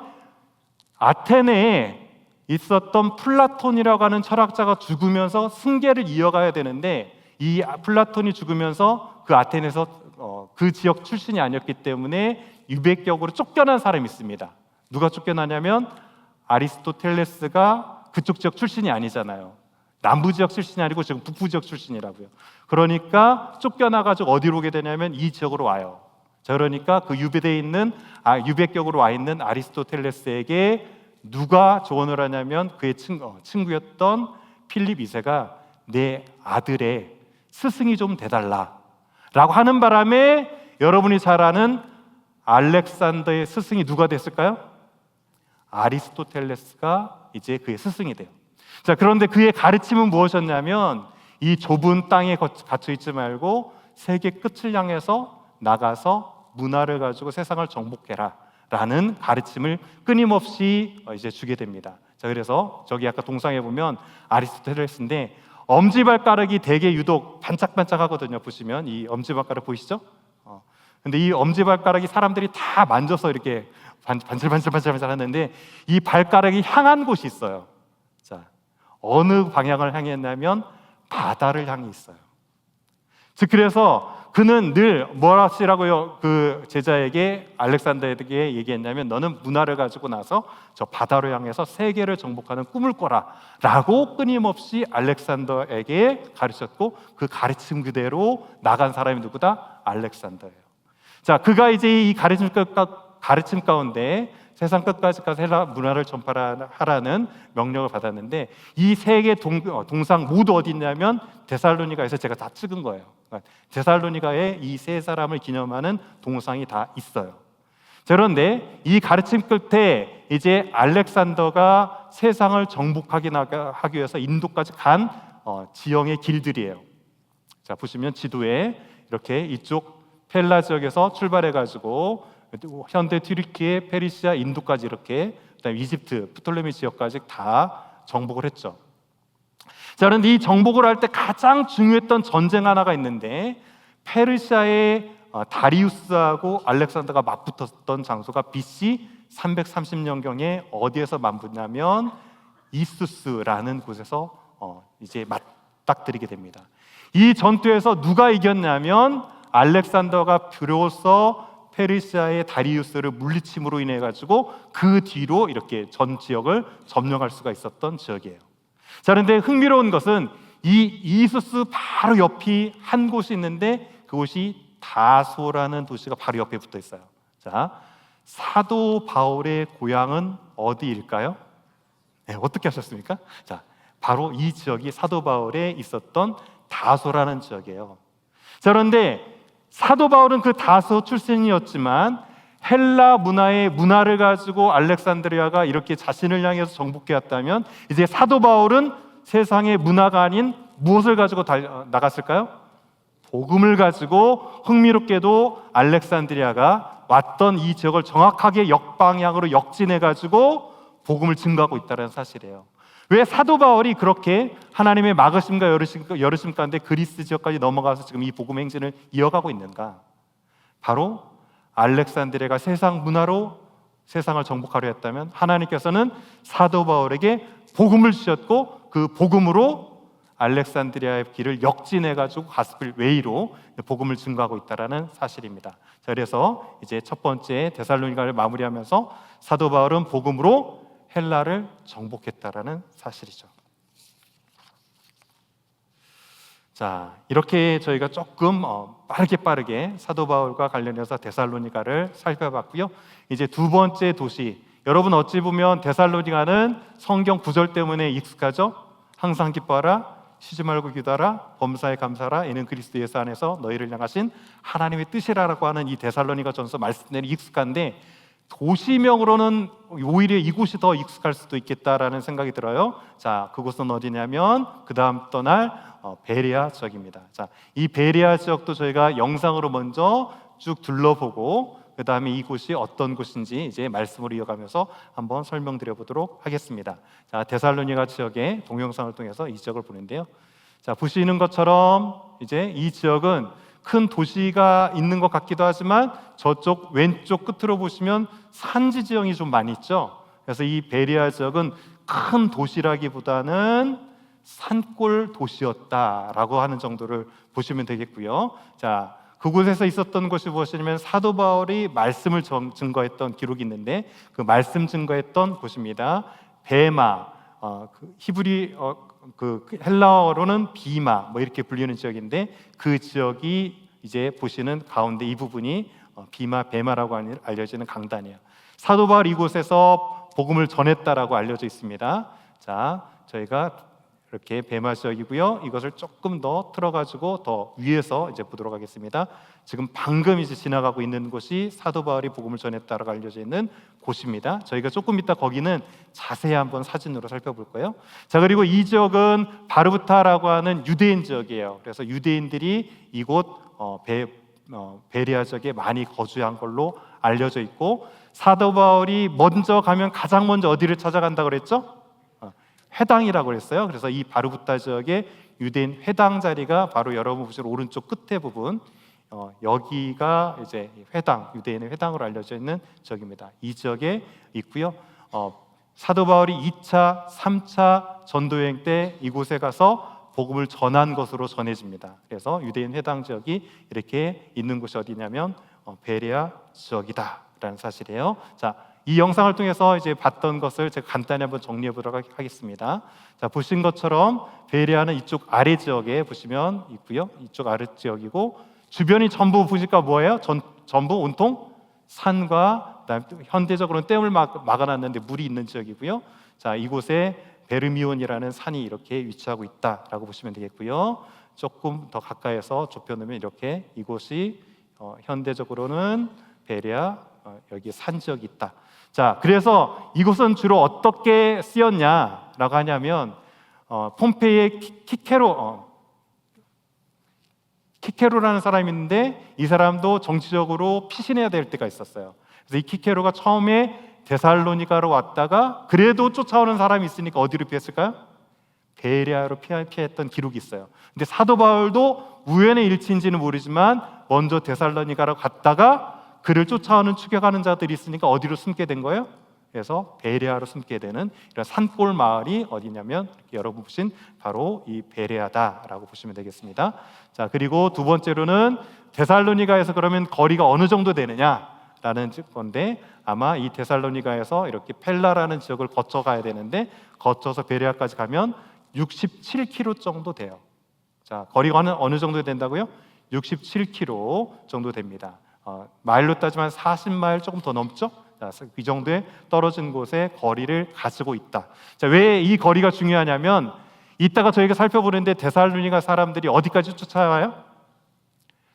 아테네에 있었던 플라톤이라고 하는 철학자가 죽으면서 승계를 이어가야 되는데, 이 플라톤이 죽으면서 그 아테네에서 그 지역 출신이 아니었기 때문에 유배격으로 쫓겨난 사람이 있습니다. 누가 쫓겨나냐면 아리스토텔레스가 그쪽 지역 출신이 아니잖아요. 남부 지역 출신이 아니고 지금 북부 지역 출신이라고요. 그러니까 쫓겨나가지고 어디로 오게 되냐면 이 지역으로 와요. 자, 그러니까 그 유배되어 있는 유배격으로 와 있는 아리스토텔레스에게 누가 조언을 하냐면 그의 친구였던 필립 2세가 내 아들의 스승이 좀 돼달라 라고 하는 바람에 여러분이 잘 아는 알렉산더의 스승이 누가 됐을까요? 아리스토텔레스가 이제 그의 스승이 돼요. 자, 그런데 그의 가르침은 무엇이었냐면 이 좁은 땅에 갇혀 있지 말고 세계 끝을 향해서 나가서 문화를 가지고 세상을 정복해라 라는 가르침을 끊임없이 이제 주게 됩니다. 자, 그래서 저기 아까 동상에 보면 아리스토텔레스인데 엄지발가락이 되게 유독 반짝반짝하거든요. 보시면 이 엄지발가락 보이시죠? 근데 이 엄지발가락이 사람들이 다 만져서 이렇게 반질반질 하는데 이 발가락이 향한 곳이 있어요. 자, 어느 방향을 향했냐면 바다를 향해 있어요. 즉, 그래서 그는 늘 뭐라 하시라고요? 그 제자에게, 알렉산더에게 얘기했냐면 너는 문화를 가지고 나서 저 바다로 향해서 세계를 정복하는 꿈을 꿔라 라고 끊임없이 알렉산더에게 가르쳤고, 그 가르침 그대로 나간 사람이 누구다? 알렉산더예요. 자, 그가 이제 이 가르침 가운데 세상 끝까지 가서 헬라 문화를 전파하라는 명령을 받았는데, 이 세 개 동상 모두 어디 있냐면 데살로니가에서 제가 다 찍은 거예요. 데살로니가에 이 세 사람을 기념하는 동상이 다 있어요. 자, 그런데 이 가르침 끝에 이제 알렉산더가 세상을 정복하기 위해서 인도까지 간 지형의 길들이에요. 자, 보시면 지도에 이렇게 이쪽 펠라 지역에서 출발해가지고 현대 튀르키예, 페르시아, 인도까지 이렇게, 그다음에 이집트, 프톨레미 지역까지 다 정복을 했죠. 자, 그런데 이 정복을 할 때 가장 중요했던 전쟁 하나가 있는데, 페르시아의 다리우스하고 알렉산더가 맞붙었던 장소가 BC 330년경에 어디에서 맞붙냐면 이수스라는 곳에서 이제 맞닥뜨리게 됩니다. 이 전투에서 누가 이겼냐면 알렉산더가 비로소 페르시아의 다리우스를 물리침으로 인해 가지고 그 뒤로 이렇게 전 지역을 점령할 수가 있었던 지역이에요. 자, 그런데 흥미로운 것은 이 이수스 바로 옆이 한 곳이 있는데 그곳이 다소라는 도시가 바로 옆에 붙어 있어요. 자, 사도 바울의 고향은 어디일까요? 네, 어떻게 하셨습니까? 자, 바로 이 지역이 사도 바울에 있었던 다소라는 지역이에요. 자, 그런데 사도 바울은 그 다소 출신이었지만 헬라 문화를 가지고 알렉산드리아가 이렇게 자신을 향해서 정복해왔다면, 이제 사도 바울은 세상의 문화가 아닌 무엇을 가지고 나갔을까요? 복음을 가지고 흥미롭게도 알렉산드리아가 왔던 이 지역을 정확하게 역방향으로 역진해 가지고 복음을 증거하고 있다는 사실이에요. 왜 사도 바울이 그렇게 하나님의 막으심과 열으심 가운데 그리스 지역까지 넘어가서 지금 이 복음 행진을 이어가고 있는가? 바로 알렉산드리아가 세상 문화로 세상을 정복하려 했다면 하나님께서는 사도 바울에게 복음을 주셨고 그 복음으로 알렉산드리아의 길을 역진해가지고 가스필 웨이로 복음을 증거하고 있다는 사실입니다. 자, 그래서 이제 첫 번째 데살로니가를 마무리하면서 사도 바울은 복음으로 헬라를 정복했다라는 사실이죠. 자, 이렇게 저희가 조금 빠르게 사도 바울과 관련해서 데살로니가를 살펴봤고요. 이제 두 번째 도시, 여러분 어찌 보면 데살로니가는 성경 구절 때문에 익숙하죠. 항상 기뻐하라, 쉬지 말고 기도하라, 범사에 감사하라, 이는 그리스도 예수 안에서 너희를 향하신 하나님의 뜻이라고 하는 이 데살로니가 전서 말씀들이 익숙한데 도시명으로는 오히려 이곳이 더 익숙할 수도 있겠다라는 생각이 들어요. 자, 그곳은 어디냐면 그 다음 떠날 베레아 지역입니다. 자, 이 베레아 지역도 저희가 영상으로 먼저 쭉 둘러보고 그 다음에 이곳이 어떤 곳인지 이제 말씀으로 이어가면서 한번 설명드려 보도록 하겠습니다. 자, 데살로니가 지역의 동영상을 통해서 이 지역을 보는데요. 자, 보시는 것처럼 이제 이 지역은 큰 도시가 있는 것 같기도 하지만 저쪽 왼쪽 끝으로 보시면 산지 지형이 좀 많이 있죠. 그래서 이 베레아 지역은 큰 도시라기보다는 산골 도시였다라고 하는 정도를 보시면 되겠고요. 자, 그곳에서 있었던 것이 무엇이냐면 사도 바울이 말씀을 증거했던 기록이 있는데 그 말씀 증거했던 곳입니다. 베마, 그 히브리 그 헬라어로는 비마 뭐 이렇게 불리는 지역인데 그 지역이 이제 보시는 가운데 이 부분이 비마 베마라고 알려지는 강단이에요. 사도 바울 이곳에서 복음을 전했다라고 알려져 있습니다. 자, 저희가 이렇게 베마 지역이고요. 이것을 조금 더 틀어가지고 더 위에서 이제 보도록 하겠습니다. 지금 방금 이제 지나가고 있는 곳이 사도 바울이 복음을 전했다라고 알려져 있는 곳입니다. 저희가 조금 이따 거기는 자세히 한번 사진으로 살펴볼 거예요. 자, 그리고 이 지역은 바르부타라고 하는 유대인 지역이에요. 그래서 유대인들이 이곳 베레아 지역에 많이 거주한 걸로 알려져 있고 사도 바울이 먼저 가면 가장 먼저 어디를 찾아간다고 그랬죠? 회당이라고 그랬어요. 그래서 이 바르부타 지역의 유대인 회당 자리가 바로 여러분 보시는 오른쪽 끝에 부분 여기가 이제 회당, 유대인의 회당으로 알려져 있는 지역입니다. 이 지역에 있고요. 사도 바울이 2차, 3차 전도여행 때 이곳에 가서 복음을 전한 것으로 전해집니다. 그래서 유대인 회당 지역이 이렇게 있는 곳이 어디냐면 베레아 지역이다라는 사실이에요. 자, 이 영상을 통해서 이제 봤던 것을 제가 간단히 한번 정리해 보도록 하겠습니다. 자, 보신 것처럼 베레아는 이쪽 아래 지역에 보시면 있고요. 이쪽 아래 지역이고 주변이 전부 보니까 뭐예요? 전부 온통 산과 그다음에 현대적으로는 댐을 막아놨는데 물이 있는 지역이고요. 자, 이곳에 베르미온이라는 산이 이렇게 위치하고 있다라고 보시면 되겠고요. 조금 더 가까이서 좁혀놓으면 이렇게 이곳이 현대적으로는 베레아 여기 산 지역이 있다. 자, 그래서 이곳은 주로 어떻게 쓰였냐라고 하냐면 폼페이의 키케로라는 사람이 있는데 이 사람도 정치적으로 피신해야 될 때가 있었어요. 그래서 이 키케로가 처음에 데살로니가로 왔다가 그래도 쫓아오는 사람이 있으니까 어디로 피했을까요? 베레아로 피했던 기록이 있어요. 근데 사도 바울도 우연의 일치인지는 모르지만 먼저 데살로니가로 갔다가 그를 쫓아오는 추격하는 자들이 있으니까 어디로 숨게 된 거예요? 그래서 베레아로 숨게 되는 이런 산골 마을이 어디냐면 여러분 보신 바로 이 베레아다라고 보시면 되겠습니다. 자, 그리고 두 번째로는 데살로니가에서 그러면 거리가 어느 정도 되느냐라는 건데 아마 이 데살로니가에서 이렇게 펠라라는 지역을 거쳐가야 되는데 거쳐서 베레아까지 가면 67km 정도 돼요. 자, 거리가 어느 정도 된다고요? 67km 정도 됩니다. 마일로 따지면 40마일 조금 더 넘죠? 자, 이 정도에 떨어진 곳에 거리를 가지고 있다. 자, 왜 이 거리가 중요하냐면 이따가 저희가 살펴보는데 데살로니가 사람들이 어디까지 쫓아와요?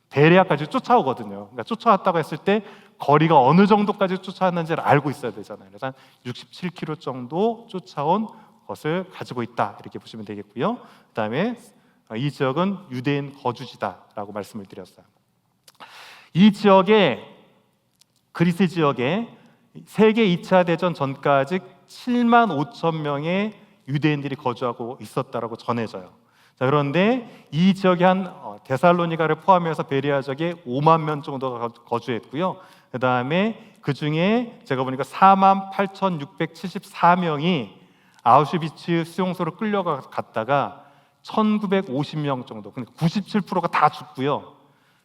베레아까지 쫓아오거든요. 그러니까 쫓아왔다고 했을 때 거리가 어느 정도까지 쫓아왔는지를 알고 있어야 되잖아요. 그래서 한 67km 정도 쫓아온 것을 가지고 있다 이렇게 보시면 되겠고요. 그다음에 이 지역은 유대인 거주지다라고 말씀을 드렸어요. 이 지역에, 그리스 지역에 세계 2차 대전 전까지 7만 5천 명의 유대인들이 거주하고 있었다라고 전해져요. 자, 그런데 이 지역에 한 데살로니가를 포함해서 베레아 지역에 5만 명 정도가 거주했고요. 그 다음에 그 중에 제가 보니까 4만 8,674명이 아우슈비츠 수용소로 끌려갔다가 1950명 정도, 근데 97%가 다 죽고요.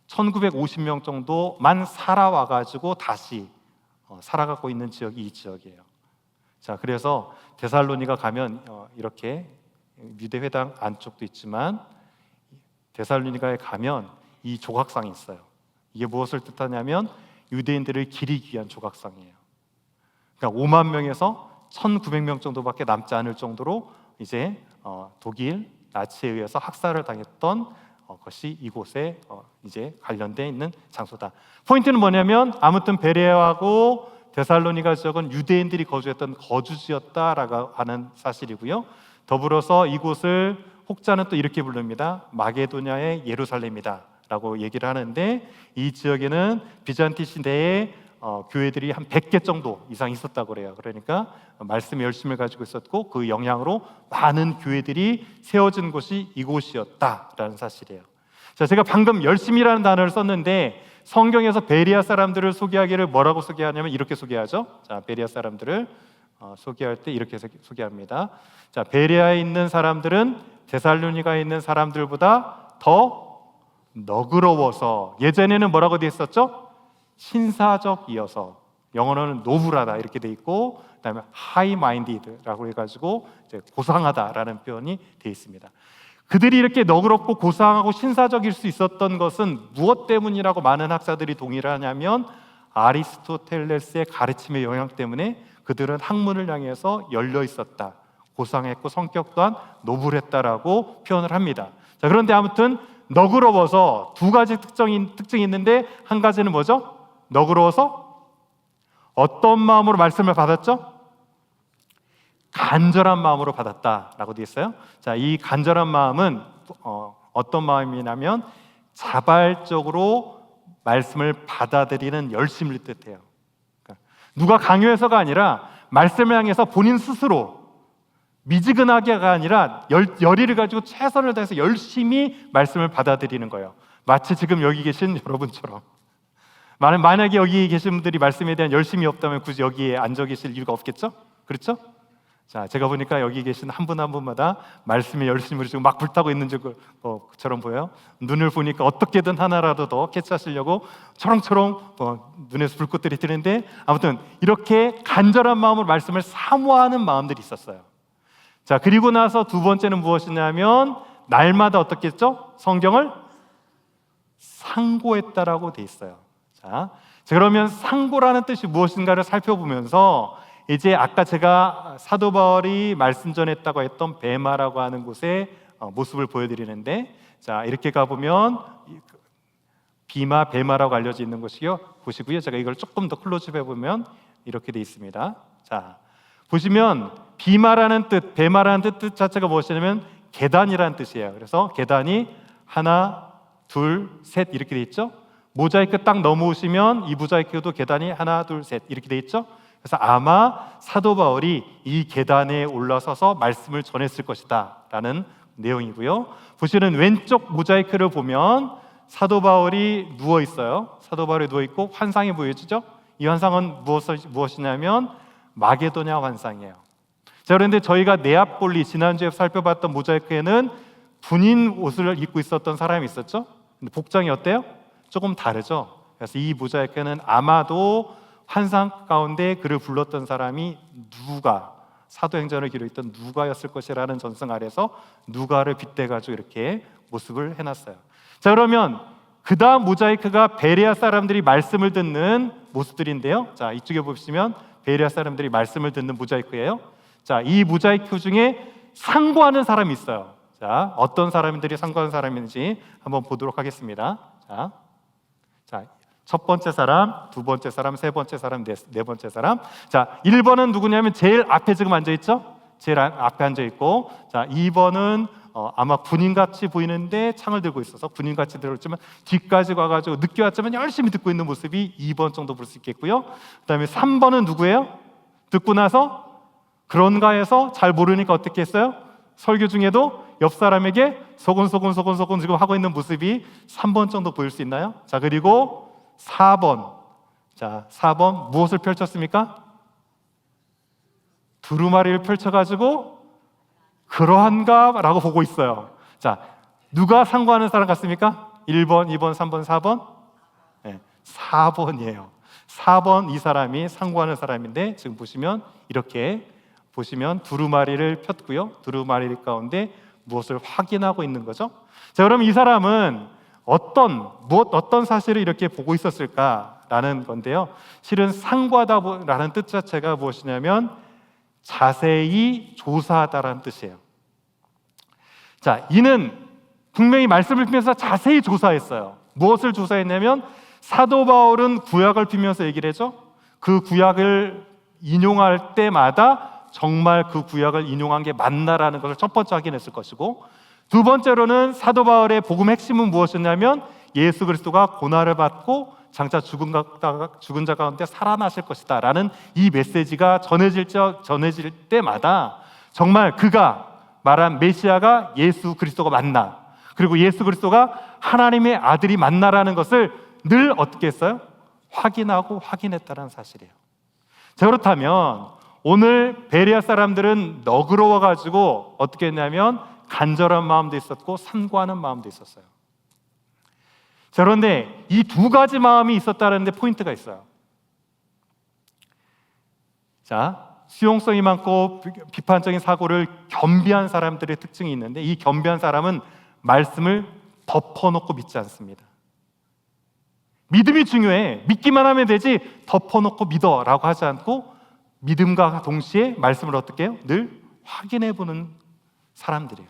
1950명 정도만 살아와가지고 다시 살아가고 있는 지역이 이 지역이에요. 자, 그래서 데살로니가 가면 이렇게 유대회당 안쪽도 있지만 데살로니가에 가면 이 조각상이 있어요. 이게 무엇을 뜻하냐면 유대인들을 기리기 위한 조각상이에요. 그러니까 5만 명에서 1,900명 정도밖에 남지 않을 정도로 이제 독일 나치에 의해서 학살을 당했던 것이 이곳에 이제 관련되어 있는 장소다. 포인트는 뭐냐면 아무튼 베레아하고 데살로니가 지역은 유대인들이 거주했던 거주지였다라고 하는 사실이고요. 더불어서 이곳을 혹자는 또 이렇게 부릅니다. 마게도냐의 예루살렘이다 라고 얘기를 하는데, 이 지역에는 비잔티 시대에 교회들이 한 100개 정도 이상 있었다고 그래요. 그러니까 말씀의 열심을 가지고 있었고 그 영향으로 많은 교회들이 세워진 곳이 이곳이었다라는 사실이에요. 자, 제가 방금 열심이라는 단어를 썼는데 성경에서 베레아 사람들을 소개하기를 뭐라고 소개하냐면 이렇게 소개하죠. 자, 베레아 사람들을 소개할 때 이렇게 소개합니다. 자, 베레아에 있는 사람들은 데살로니가에 있는 사람들보다 더 너그러워서, 예전에는 뭐라고 되어 있었죠? 신사적이어서, 영어로는 노블하다 이렇게 돼 있고, 그다음에 high minded라고 해가지고 이제 고상하다라는 표현이 되어 있습니다. 그들이 이렇게 너그럽고 고상하고 신사적일 수 있었던 것은 무엇 때문이라고 많은 학자들이 동의를 하냐면 아리스토텔레스의 가르침의 영향 때문에 그들은 학문을 향해서 열려 있었다, 고상했고 성격 또한 노블했다라고 표현을 합니다. 자, 그런데 아무튼 너그러워서 두 가지 특징이 있는데, 한 가지는 뭐죠? 너그러워서 어떤 마음으로 말씀을 받았죠? 간절한 마음으로 받았다라고 되어 있어요. 자, 이 간절한 마음은 어떤 마음이냐면 자발적으로 말씀을 받아들이는 열심을 뜻해요. 그러니까 누가 강요해서가 아니라 말씀을 향해서 본인 스스로 미지근하게가 아니라 열의를 가지고 최선을 다해서 열심히 말씀을 받아들이는 거예요. 마치 지금 여기 계신 여러분처럼. 만약에 여기 계신 분들이 말씀에 대한 열심이 없다면 굳이 여기에 앉아 계실 이유가 없겠죠? 그렇죠? 자, 제가 보니까 여기 계신 한 분 한 분마다 말씀에 열심으로 지금 막 불타고 있는 것처럼 보여요. 눈을 보니까 어떻게든 하나라도 더 캐치하시려고 초롱초롱 눈에서 불꽃들이 뜨는데, 아무튼 이렇게 간절한 마음으로 말씀을 사모하는 마음들이 있었어요. 자, 그리고 나서 두 번째는 무엇이냐면 날마다 어떻게 했죠? 성경을 상고했다라고 돼 있어요. 자, 그러면 상고라는 뜻이 무엇인가를 살펴보면서 이제 아까 제가 사도 바울이 말씀 전했다고 했던 베마라고 하는 곳의 모습을 보여드리는데, 자, 이렇게 가보면 비마, 베마라고 알려져 있는 곳이요 보시고요. 제가 이걸 조금 더 클로즈업 해보면 이렇게 돼 있습니다. 자, 보시면 비마라는 뜻, 베마라는 뜻 자체가 무엇이냐면 계단이라는 뜻이에요. 그래서 계단이 하나, 둘, 셋 이렇게 돼 있죠. 모자이크 딱 넘어오시면 이 모자이크도 계단이 하나, 둘, 셋 이렇게 돼 있죠. 그래서 아마 사도 바울이 이 계단에 올라서서 말씀을 전했을 것이다 라는 내용이고요. 보시는 왼쪽 모자이크를 보면 사도 바울이 누워 있어요. 사도 바울이 누워 있고 환상이 보여지죠. 이 환상은 무엇이냐면 마게도냐 환상이에요. 자, 그런데 저희가 네아폴리 지난주에 살펴봤던 모자이크에는 군인 옷을 입고 있었던 사람이 있었죠. 근데 복장이 어때요? 조금 다르죠. 그래서 이 모자이크는 아마도 환상 가운데 그를 불렀던 사람이 누가, 사도행전을 기록했던 누가였을 것이라는 전승 아래서 누가를 빗대가지고 이렇게 모습을 해놨어요. 자, 그러면 그 다음 모자이크가 베레아 사람들이 말씀을 듣는 모습들인데요. 자, 이쪽에 보시면 베레아 사람들이 말씀을 듣는 모자이크예요. 자, 이 모자이크 중에 상고하는 사람이 있어요. 자, 어떤 사람들이 상고하는 사람인지 한번 보도록 하겠습니다. 자, 첫 번째 사람, 두 번째 사람, 세 번째 사람, 네 번째 사람. 자, 1번은 누구냐면 제일 앞에 지금 앉아 있죠? 제일 앞에 앉아 있고, 자, 2번은 아마 군인같이 보이는데 창을 들고 있어서 군인같이 들었지만 뒤까지 가가지고 늦게 왔지만 열심히 듣고 있는 모습이 2번 정도 볼 수 있겠고요. 그 다음에 3번은 누구예요? 듣고 나서 그런가 해서 잘 모르니까 어떻게 했어요? 설교 중에도 옆 사람에게 소곤소곤 지금 하고 있는 모습이 3번 정도 보일 수 있나요? 자, 그리고 4번. 자, 4번 무엇을 펼쳤습니까? 두루마리를 펼쳐가지고 그러한가? 라고 보고 있어요. 자, 누가 상고하는 사람 같습니까? 1번, 2번, 3번, 4번? 네, 4번이에요. 4번 이 사람이 상고하는 사람인데 지금 보시면 이렇게 보시면 두루마리를 폈고요. 두루마리 가운데 무엇을 확인하고 있는 거죠? 자, 그럼 이 사람은 어떤 사실을 이렇게 보고 있었을까라는 건데요. 실은 상고하다라는 뜻 자체가 무엇이냐면 자세히 조사하다라는 뜻이에요. 자, 이는 분명히 말씀을 피면서 자세히 조사했어요. 무엇을 조사했냐면 사도 바울은 구약을 피면서 얘기를 했죠. 그 구약을 인용할 때마다 정말 그 구약을 인용한 게 맞나라는 것을 첫 번째 확인했을 것이고, 두 번째로는 사도 바울의 복음 핵심은 무엇이냐면 예수 그리스도가 고난을 받고 장차 죽은 자 가운데 살아나실 것이다 라는 이 메시지가 전해질 때마다 정말 그가 말한 메시아가 예수 그리스도가 맞나, 그리고 예수 그리스도가 하나님의 아들이 맞나라는 것을 늘 어떻게 했어요? 확인하고 확인했다는 사실이에요. 자, 그렇다면 오늘 베레아 사람들은 너그러워가지고 어떻게 했냐면 간절한 마음도 있었고 산구하는 마음도 있었어요. 자, 그런데 이 두 가지 마음이 있었다는 데 포인트가 있어요. 자, 수용성이 많고 비판적인 사고를 겸비한 사람들의 특징이 있는데, 이 겸비한 사람은 말씀을 덮어놓고 믿지 않습니다. 믿음이 중요해. 믿기만 하면 되지 덮어놓고 믿어라고 하지 않고 믿음과 동시에 말씀을 어떻게 해요? 늘 확인해보는 사람들이에요.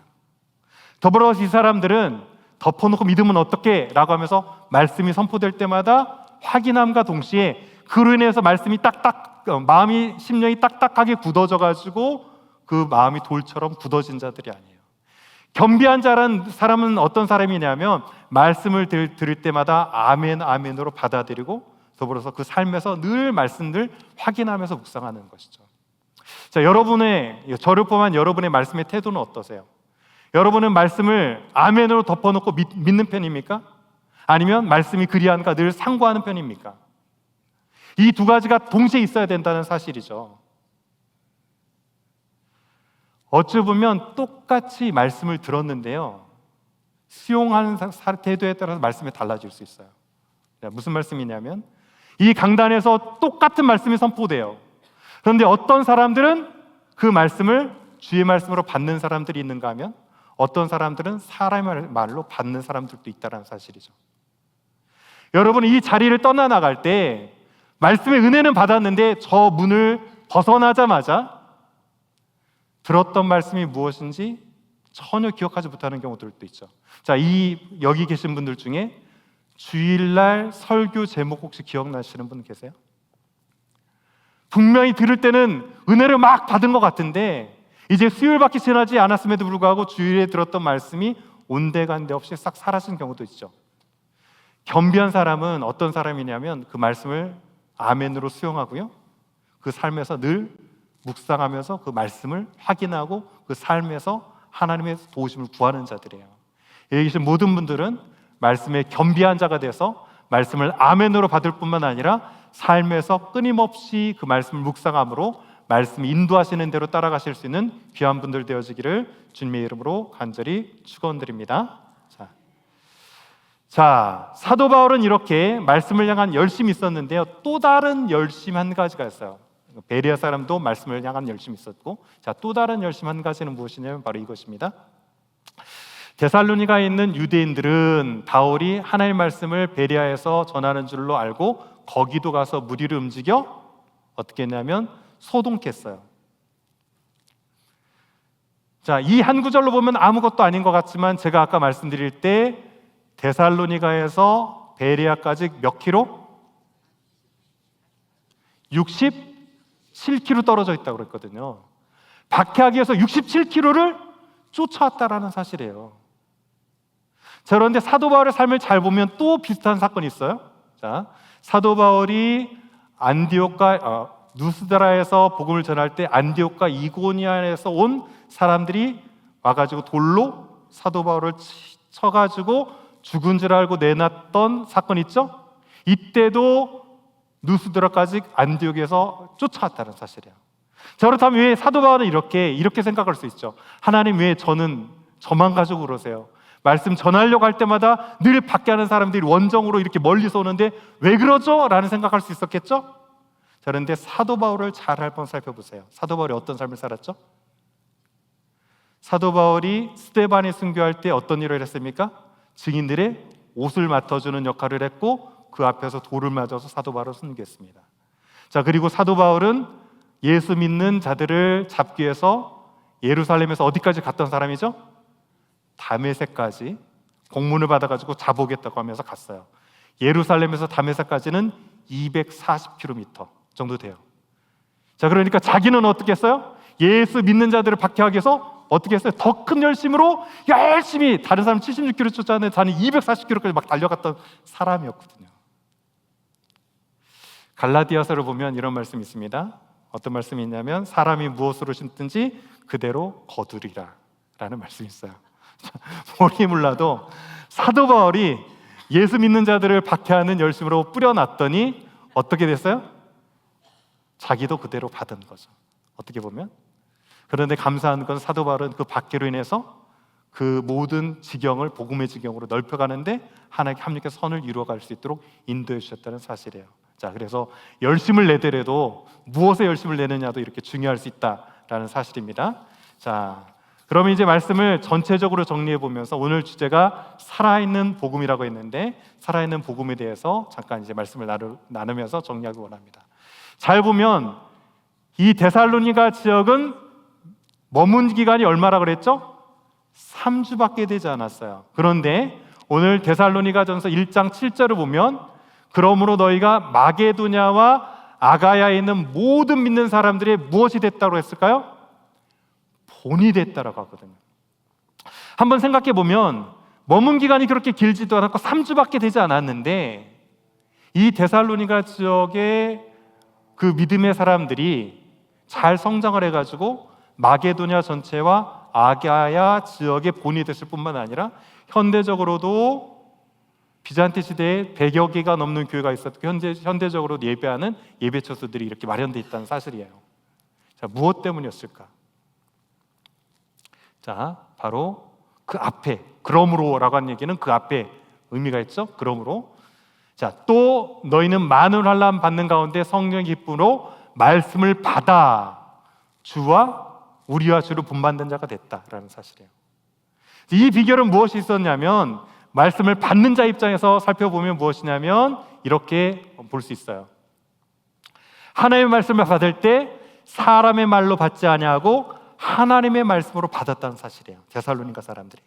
더불어서 이 사람들은 덮어놓고 믿으면 어떻게? 라고 하면서 말씀이 선포될 때마다 확인함과 동시에 그로 인해서 말씀이 마음이 심령이 딱딱하게 굳어져가지고 그 마음이 돌처럼 굳어진 자들이 아니에요. 겸비한 자란 사람은 어떤 사람이냐면 말씀을 들을 때마다 아멘 아멘으로 받아들이고 더불어서 그 삶에서 늘 말씀을 확인하면서 묵상하는 것이죠. 자, 저를 포함한 여러분의 말씀의 태도는 어떠세요? 여러분은 말씀을 아멘으로 덮어놓고 믿는 편입니까? 아니면 말씀이 그리한가 늘 상고하는 편입니까? 이 두 가지가 동시에 있어야 된다는 사실이죠. 어찌 보면 똑같이 말씀을 들었는데요, 수용하는 태도에 따라서 말씀이 달라질 수 있어요. 무슨 말씀이냐면 이 강단에서 똑같은 말씀이 선포돼요. 그런데 어떤 사람들은 그 말씀을 주의 말씀으로 받는 사람들이 있는가 하면 어떤 사람들은 사람의 말로 받는 사람들도 있다는 사실이죠. 여러분, 이 자리를 떠나나갈 때 말씀의 은혜는 받았는데 저 문을 벗어나자마자 들었던 말씀이 무엇인지 전혀 기억하지 못하는 경우들도 있죠. 자, 여기 계신 분들 중에 주일날 설교 제목 혹시 기억나시는 분 계세요? 분명히 들을 때는 은혜를 막 받은 것 같은데 이제 수요일밖에 지나지 않았음에도 불구하고 주일에 들었던 말씀이 온데간데 없이 싹 사라진 경우도 있죠. 겸비한 사람은 어떤 사람이냐면 그 말씀을 아멘으로 수용하고요, 그 삶에서 늘 묵상하면서 그 말씀을 확인하고 그 삶에서 하나님의 도우심을 구하는 자들이에요. 여기 계신 모든 분들은 말씀에 겸비한 자가 돼서 말씀을 아멘으로 받을 뿐만 아니라 삶에서 끊임없이 그 말씀을 묵상함으로 말씀이 인도하시는 대로 따라가실 수 있는 귀한 분들 되어지기를 주님의 이름으로 간절히 축원드립니다. 자, 사도 바울은 이렇게 말씀을 향한 열심이 있었는데요, 또 다른 열심 한 가지가 있어요. 베레아 사람도 말씀을 향한 열심이 있었고, 자, 또 다른 열심 한 가지는 무엇이냐면 바로 이것입니다. 데살로니가에 있는 유대인들은 바울이 하나님의 말씀을 베레아에서 전하는 줄로 알고 거기도 가서 무리를 움직여 어떻게 했냐면 소동했어요. 자, 이 한 구절로 보면 아무것도 아닌 것 같지만 제가 아까 말씀드릴 때 데살로니가에서 베레아까지 몇 킬로? 67km 떨어져 있다고 그랬거든요. 박해하기 위해서 67km를 쫓아왔다라는 사실이에요. 자, 그런데 사도 바울의 삶을 잘 보면 또 비슷한 사건이 있어요. 자, 사도 바울이 안디옥과 누스드라에서 복음을 전할 때 안디옥과 이고니아에서 온 사람들이 와가지고 돌로 사도 바울을 쳐가지고 죽은 줄 알고 내놨던 사건 있죠? 이때도 누스드라까지 안디옥에서 쫓아왔다는 사실이에요. 자, 그렇다면 왜 사도 바울은 이렇게 생각할 수 있죠? 하나님, 왜 저만 가지고 그러세요? 말씀 전하려고 할 때마다 늘 밖에 하는 사람들이 원정으로 이렇게 멀리서 오는데 왜 그러죠? 라는 생각할 수 있었겠죠? 자, 그런데 사도 바울을 잘 한번 살펴보세요. 사도 바울이 어떤 삶을 살았죠? 사도 바울이 스데반이 순교할 때 어떤 일을 했습니까? 증인들의 옷을 맡아주는 역할을 했고 그 앞에서 돌을 맞아서 사도 바울을 순교했습니다. 자, 그리고 사도 바울은 예수 믿는 자들을 잡기 위해서 예루살렘에서 어디까지 갔던 사람이죠? 다메섹까지 공문을 받아가지고 잡아오겠다고 하면서 갔어요. 예루살렘에서 다메섹까지는 240km 정도 돼요. 자, 그러니까 자기는 어떻게 했어요? 예수 믿는 자들을 박해하기 위해서 어떻게 했어요? 더 큰 열심으로 열심히, 다른 사람 76km 쫓아왔는데 자는 240km까지 막 달려갔던 사람이었거든요. 갈라디아서를 보면 이런 말씀이 있습니다. 어떤 말씀이 있냐면 사람이 무엇으로 심든지 그대로 거두리라 라는 말씀이 있어요. 모르기 몰라도 사도 바울이 예수 믿는 자들을 박해하는 열심으로 뿌려놨더니 어떻게 됐어요? 자기도 그대로 받은 거죠. 어떻게 보면. 그런데 감사한 건 사도 바울은 그 박해로 인해서 그 모든 지경을 복음의 지경으로 넓혀가는데 하나님께 합력해서 선을 이루어갈 수 있도록 인도해 주셨다는 사실이에요. 자, 그래서 열심을 내더라도 무엇에 열심을 내느냐도 이렇게 중요할 수 있다라는 사실입니다. 자, 그러면 이제 말씀을 전체적으로 정리해 보면서 오늘 주제가 살아있는 복음이라고 했는데 살아있는 복음에 대해서 잠깐 이제 말씀을 나누면서 정리하기 원합니다. 잘 보면 이 데살로니가 지역은 머문 기간이 얼마라 그랬죠? 3주밖에 되지 않았어요. 그런데 오늘 데살로니가전서 1장 7절을 보면 그러므로 너희가 마게도냐와 아가야에 있는 모든 믿는 사람들의 무엇이 됐다고 했을까요? 본이 됐다라고 하거든요. 한번 생각해 보면 머문 기간이 그렇게 길지도 않았고 3주밖에 되지 않았는데 이 데살로니가 지역의 그 믿음의 사람들이 잘 성장을 해가지고 마게도냐 전체와 아가야 지역의 본이 됐을 뿐만 아니라 현대적으로도 비잔티 시대에 100여 개가 넘는 교회가 있었고 현대적으로 예배하는 예배처소들이 이렇게 마련되어 있다는 사실이에요. 자, 무엇 때문이었을까? 자, 바로 그 앞에 그러므로라고 한 얘기는 그 앞에 의미가 있죠. 그러므로 자, 또 너희는 많은 환난 받는 가운데 성령의 기쁨으로 말씀을 받아 주와 우리와 주로 본받는 자가 됐다라는 사실이에요. 이 비결은 무엇이 있었냐면 말씀을 받는 자 입장에서 살펴보면 무엇이냐면 이렇게 볼 수 있어요. 하나님의 말씀을 받을 때 사람의 말로 받지 아니하고 하나님의 말씀으로 받았다는 사실이에요. 데살로니가 사람들이.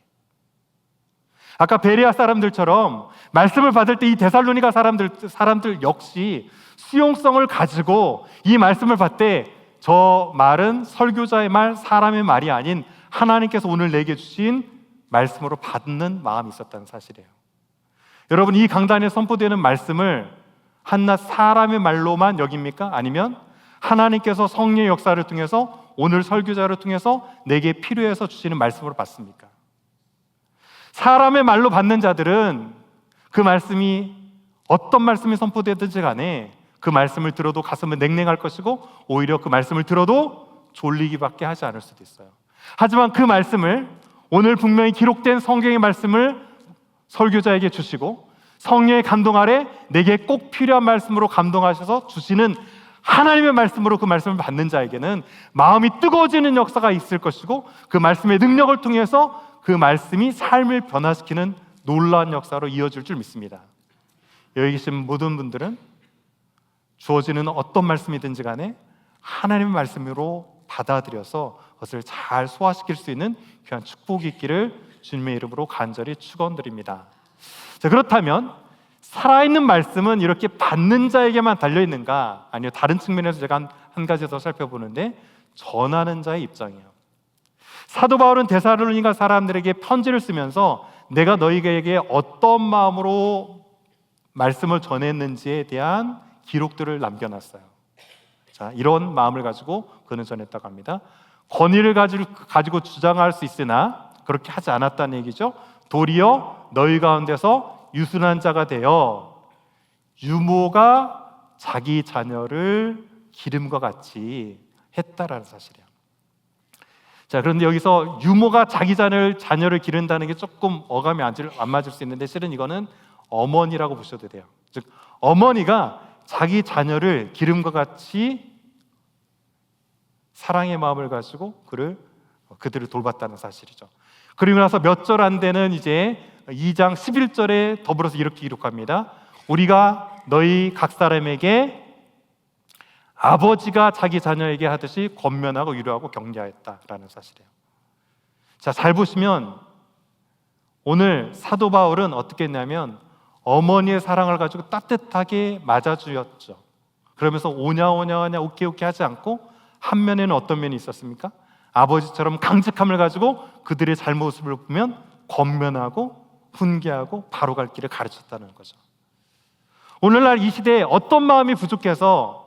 아까 베레아 사람들처럼 말씀을 받을 때 이 데살로니가 사람들 역시 수용성을 가지고 이 말씀을 받되 저 말은 설교자의 말, 사람의 말이 아닌 하나님께서 오늘 내게 주신 말씀으로 받는 마음이 있었다는 사실이에요. 여러분, 이 강단에 선포되는 말씀을 한낱 사람의 말로만 여깁니까? 아니면 하나님께서 성령의 역사를 통해서 오늘 설교자를 통해서 내게 필요해서 주시는 말씀으로 받습니까? 사람의 말로 받는 자들은 그 말씀이 어떤 말씀이 선포되든지 간에 그 말씀을 들어도 가슴은 냉랭할 것이고 오히려 그 말씀을 들어도 졸리기밖에 하지 않을 수도 있어요. 하지만 그 말씀을 오늘 분명히 기록된 성경의 말씀을 설교자에게 주시고 성령의 감동 아래 내게 꼭 필요한 말씀으로 감동하셔서 주시는 하나님의 말씀으로 그 말씀을 받는 자에게는 마음이 뜨거워지는 역사가 있을 것이고 그 말씀의 능력을 통해서 그 말씀이 삶을 변화시키는 놀라운 역사로 이어질 줄 믿습니다. 여기 계신 모든 분들은 주어지는 어떤 말씀이든지 간에 하나님의 말씀으로 받아들여서 그것을 잘 소화시킬 수 있는 귀한 축복이 있기를 주님의 이름으로 간절히 축원드립니다. 자, 그렇다면 살아있는 말씀은 이렇게 받는 자에게만 달려있는가? 아니요, 다른 측면에서 제가 한 가지 더 살펴보는데 전하는 자의 입장이에요. 사도 바울은 데살로니가 사람들에게 편지를 쓰면서 내가 너희에게 어떤 마음으로 말씀을 전했는지에 대한 기록들을 남겨놨어요. 자, 이런 마음을 가지고 그는 전했다고 합니다. 권위를 가지고 주장할 수 있으나 그렇게 하지 않았다는 얘기죠. 도리어 너희 가운데서 유순한 자가 되어 유모가 자기 자녀를 기름과 같이 했다라는 사실이에요. 자, 그런데 여기서 유모가 자기 자녀를 기른다는 게 조금 어감이 안 맞을 수 있는데 실은 이거는 어머니라고 보셔도 돼요. 즉 어머니가 자기 자녀를 기름과 같이 사랑의 마음을 가지고 그들을 돌봤다는 사실이죠. 그리고 나서 몇 절 안 되는 이제 2장 11절에 더불어서 이렇게 기록합니다. 우리가 너희 각 사람에게 아버지가 자기 자녀에게 하듯이 권면하고 위로하고 격려했다라는 사실이에요. 자, 잘 보시면 오늘 사도 바울은 어떻게 했냐면 어머니의 사랑을 가지고 따뜻하게 맞아주었죠. 그러면서 오냐 오케이 하지 않고 한 면에는 어떤 면이 있었습니까? 아버지처럼 강직함을 가지고 그들의 잘못을 보면 권면하고 훈계하고 바로 갈 길을 가르쳤다는 거죠. 오늘날 이 시대에 어떤 마음이 부족해서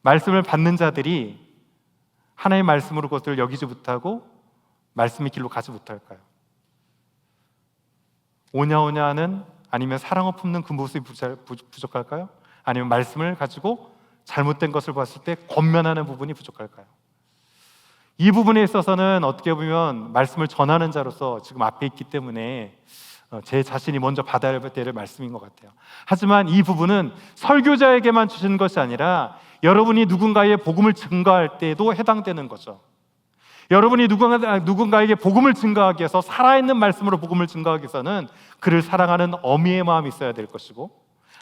말씀을 받는 자들이 하나님의 말씀으로 그것들을 여기지 못하고 말씀의 길로 가지 못할까요? 오냐 하는 아니면 사랑을 품는 그 모습이 부족할까요? 아니면 말씀을 가지고 잘못된 것을 봤을 때 권면하는 부분이 부족할까요? 이 부분에 있어서는 어떻게 보면 말씀을 전하는 자로서 지금 앞에 있기 때문에 제 자신이 먼저 받아야 될 말씀인 것 같아요. 하지만 이 부분은 설교자에게만 주신 것이 아니라 여러분이 누군가의 복음을 증거할 때도 해당되는 거죠. 여러분이 누군가에게 복음을 증거하기 위해서 살아있는 말씀으로 복음을 증거하기 위해서는 그를 사랑하는 어미의 마음이 있어야 될 것이고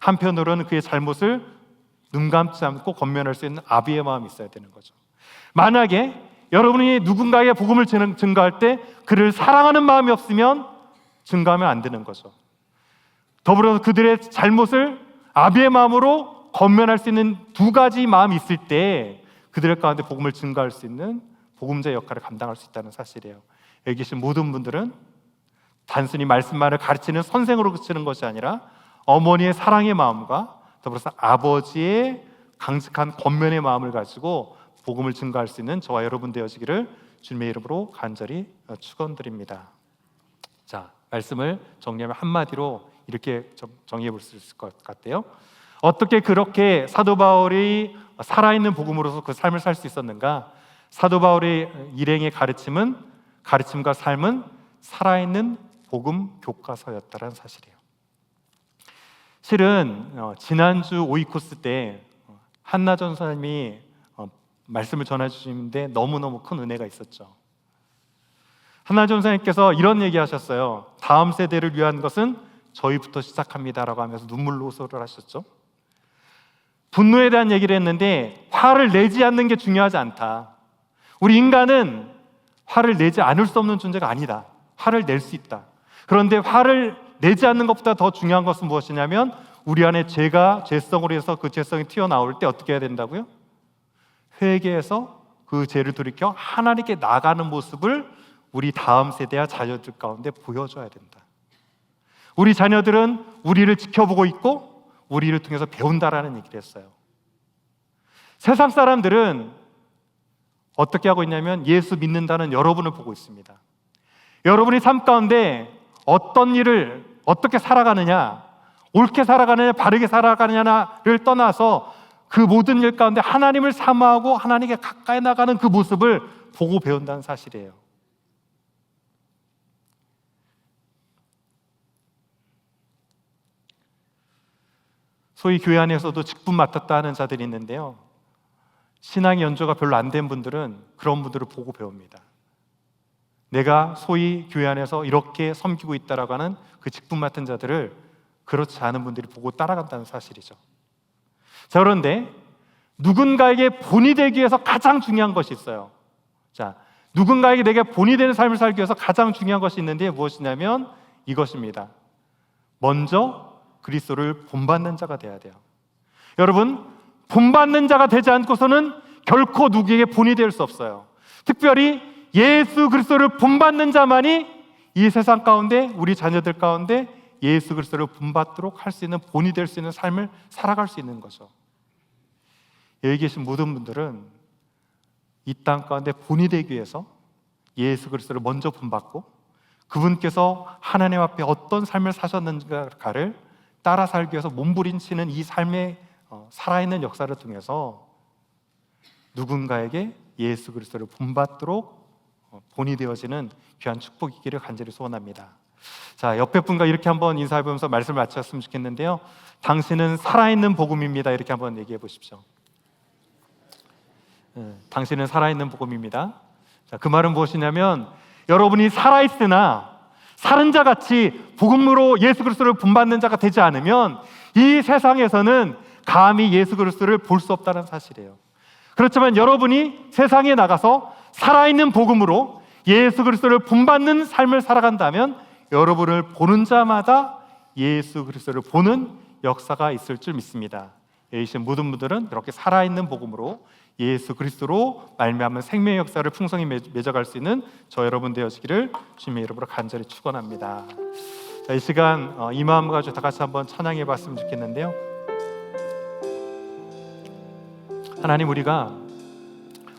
한편으로는 그의 잘못을 눈 감지 않고 권면할 수 있는 아비의 마음이 있어야 되는 거죠. 만약에 여러분이 누군가에게 복음을 증거할 때 그를 사랑하는 마음이 없으면 증거하면 안 되는 거죠. 더불어서 그들의 잘못을 아비의 마음으로 권면할 수 있는 두 가지 마음이 있을 때 그들의 가운데 복음을 증거할 수 있는 복음자의 역할을 감당할 수 있다는 사실이에요. 여기 계신 모든 분들은 단순히 말씀만을 가르치는 선생으로 그치는 것이 아니라 어머니의 사랑의 마음과 더불어서 아버지의 강직한 권면의 마음을 가지고 복음을 증거할 수 있는 저와 여러분 되어지기를 주님의 이름으로 간절히 축원드립니다. 자, 말씀을 정리하면 한마디로 이렇게 정리해 볼 수 있을 것 같아요. 어떻게 그렇게 사도 바울이 살아있는 복음으로서 그 삶을 살 수 있었는가? 사도 바울의 일행의 가르침과 삶은 살아있는 복음 교과서였다는 사실이에요. 실은 지난주 오이코스 때 한나 전사님이 말씀을 전해주시는데 너무너무 큰 은혜가 있었죠. 한나 전사님께서 이런 얘기하셨어요. 다음 세대를 위한 것은 저희부터 시작합니다라고 하면서 눈물로 호소를 하셨죠. 분노에 대한 얘기를 했는데 화를 내지 않는 게 중요하지 않다. 우리 인간은 화를 내지 않을 수 없는 존재가 아니다. 화를 낼 수 있다. 그런데 화를 내지 않는 것보다 더 중요한 것은 무엇이냐면 우리 안에 죄성으로 해서 그 죄성이 튀어나올 때 어떻게 해야 된다고요? 회개해서 그 죄를 돌이켜 하나님께 나가는 모습을 우리 다음 세대와 자녀들 가운데 보여줘야 된다. 우리 자녀들은 우리를 지켜보고 있고 우리를 통해서 배운다라는 얘기를 했어요. 세상 사람들은 어떻게 하고 있냐면 예수 믿는다는 여러분을 보고 있습니다. 여러분이 삶 가운데 어떤 일을 어떻게 살아가느냐, 옳게 살아가느냐, 바르게 살아가느냐를 떠나서 그 모든 일 가운데 하나님을 사모하고 하나님께 가까이 나가는 그 모습을 보고 배운다는 사실이에요. 소위 교회 안에서도 직분 맡았다 하는 자들이 있는데요, 신앙의 연조가 별로 안 된 분들은 그런 분들을 보고 배웁니다. 내가 소위 교회 안에서 이렇게 섬기고 있다라고 하는 그 직분 맡은 자들을 그렇지 않은 분들이 보고 따라간다는 사실이죠. 자, 그런데 누군가에게 본이 되기 위해서 가장 중요한 것이 있어요. 자, 누군가에게 내가 본이 되는 삶을 살기 위해서 가장 중요한 것이 있는데 무엇이냐면 이것입니다. 먼저 그리스도를 본받는 자가 돼야 돼요. 여러분, 본받는 자가 되지 않고서는 결코 누구에게 본이 될 수 없어요. 특별히 예수 그리스도를 본받는 자만이 이 세상 가운데 우리 자녀들 가운데 예수 그리스도를 본받도록 할 수 있는 본이 될 수 있는 삶을 살아갈 수 있는 거죠. 여기 계신 모든 분들은 이 땅 가운데 본이 되기 위해서 예수 그리스도를 먼저 본받고 그분께서 하나님 앞에 어떤 삶을 사셨는가를 따라 살기 위해서 몸부림치는 이 삶의 살아있는 역사를 통해서 누군가에게 예수 그리스도를 본받도록 본이 되어지는 귀한 축복이 있기를 간절히 소원합니다. 자, 옆에 분과 이렇게 한번 인사해보면서 말씀을 마쳤으면 좋겠는데요. 당신은 살아있는 복음입니다. 이렇게 한번 얘기해 보십시오. 당신은 살아있는 복음입니다. 자, 그 말은 무엇이냐면 여러분이 살아있으나 살은 자같이 복음으로 예수 그리스도를 본받는 자가 되지 않으면 이 세상에서는 감히 예수 그리스도를 볼 수 없다는 사실이에요. 그렇지만 여러분이 세상에 나가서 살아있는 복음으로 예수 그리스도를 본받는 삶을 살아간다면 여러분을 보는 자마다 예수 그리스도를 보는 역사가 있을 줄 믿습니다. 여기 계신 모든 분들은 이렇게 살아있는 복음으로 예수 그리스도로 말미암은 생명의 역사를 풍성히 맺어갈 수 있는 저 여러분 되어지기를 주님의 이름으로 간절히 축원합니다. 자, 이 시간 이 마음을 가지고 다 같이 한번 찬양해 봤으면 좋겠는데요. 하나님, 우리가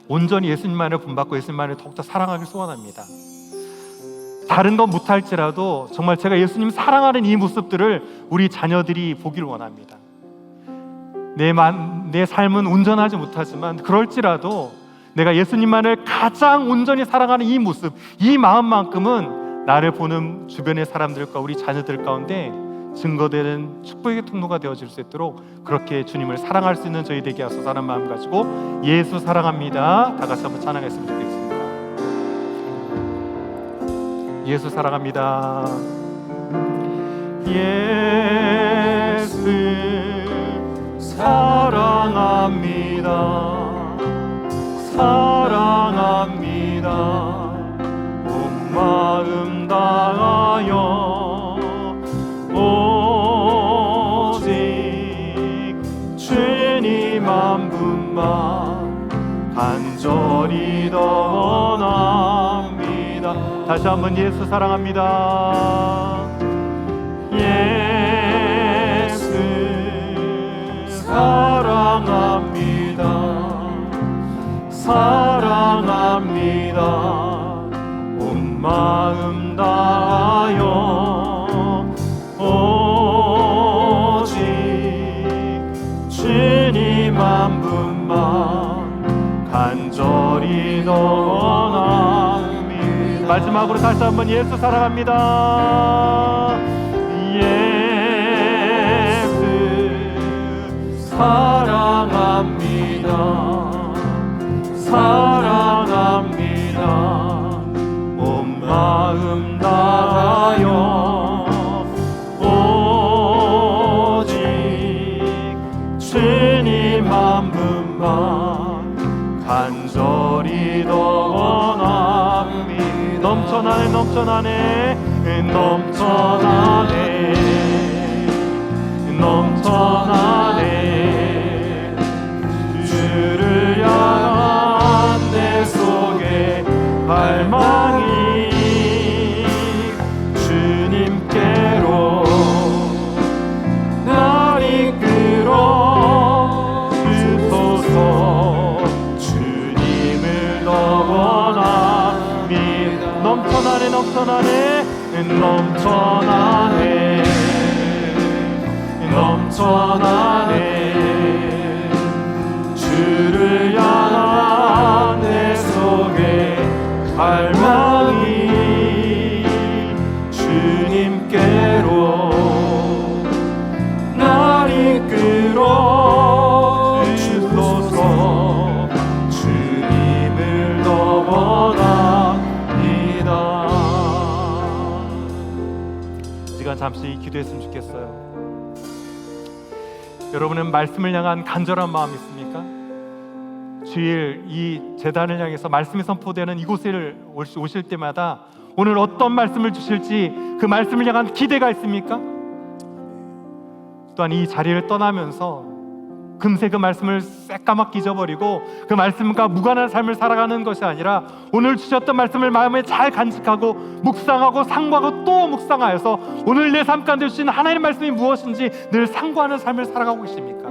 온전히 예수님만을 본받고 예수님만을 더욱더 사랑하길 소원합니다. 다른 건 못할지라도 정말 제가 예수님 사랑하는 이 모습들을 우리 자녀들이 보길 원합니다. 내 삶은 온전하지 못하지만 그럴지라도 내가 예수님만을 가장 온전히 사랑하는 이 모습, 이 마음만큼은 나를 보는 주변의 사람들과 우리 자녀들 가운데 증거되는 축복의 통로가 되어질 수 있도록 그렇게 주님을 사랑할 수 있는 저희 되게 하소서 하는 마음 가지고 예수 사랑합니다. 다 같이 한번 찬양했으면 좋겠습니다. 예수 사랑합니다. 예수 사랑합니다. 사랑합니다. 온 마음 다하여 오직 주님 한 분만 간절히 더 원합니다. 다시 한번 예수 사랑합니다. 예수 사랑합니다. 사랑합니다. 온 마음 다하여 오직 주님 한 분만 간절히 더 원합니다. 마지막으로 다시 한번 예수 사랑합니다. 예수 사랑합니다. 사랑합니다. 온 마음 다하여 오직 주님 한 분만 간절히 더 원합니다. 넘쳐나네 넘쳐나네 넘쳐나네 넘쳐나네 주를 향한 내 속에 갈망이 주님께로 날 이끌어 주소서. 주님을 더 원합니다. 넘쳐나네 넘쳐나네 넘쳐나네 넘쳐나네 주를 향한 내 속에 갈망이 주님께로 날 이끌어 주소서. 주님을 더 원합니다. 시간 잠시 기도했으면 좋겠어요. 여러분은 말씀을 향한 간절한 마음 있습니까? 주일 이 제단을 향해서 말씀이 선포되는 이곳을 오실 때마다 오늘 어떤 말씀을 주실지 그 말씀을 향한 기대가 있습니까? 또한 이 자리를 떠나면서 금세 그 말씀을 새까맣게 잊어버리고 그 말씀과 무관한 삶을 살아가는 것이 아니라 오늘 주셨던 말씀을 마음에 잘 간직하고 묵상하고 상고하고 또 묵상하여서 오늘 내 삶 가운데 주신 하나님의 말씀이 무엇인지 늘 상고하는 삶을 살아가고 계십니까?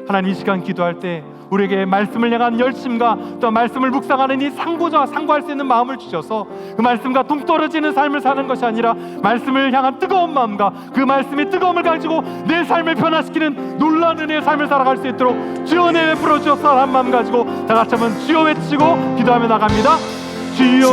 하나님, 이 시간 기도할 때 우리에게 말씀을 향한 열심과 또 말씀을 묵상하는 이 상고할 수 있는 마음을 주셔서 그 말씀과 동떨어지는 삶을 사는 것이 아니라 말씀을 향한 뜨거운 마음과 그 말씀의 뜨거움을 가지고 내 삶을 변화시키는 놀라운 은혜의 삶을 살아갈 수 있도록 주여 은혜 베풀어 주옵소서 한 마음 가지고 다 같이 한번 주여 외치고 기도하며 나갑니다. 주여.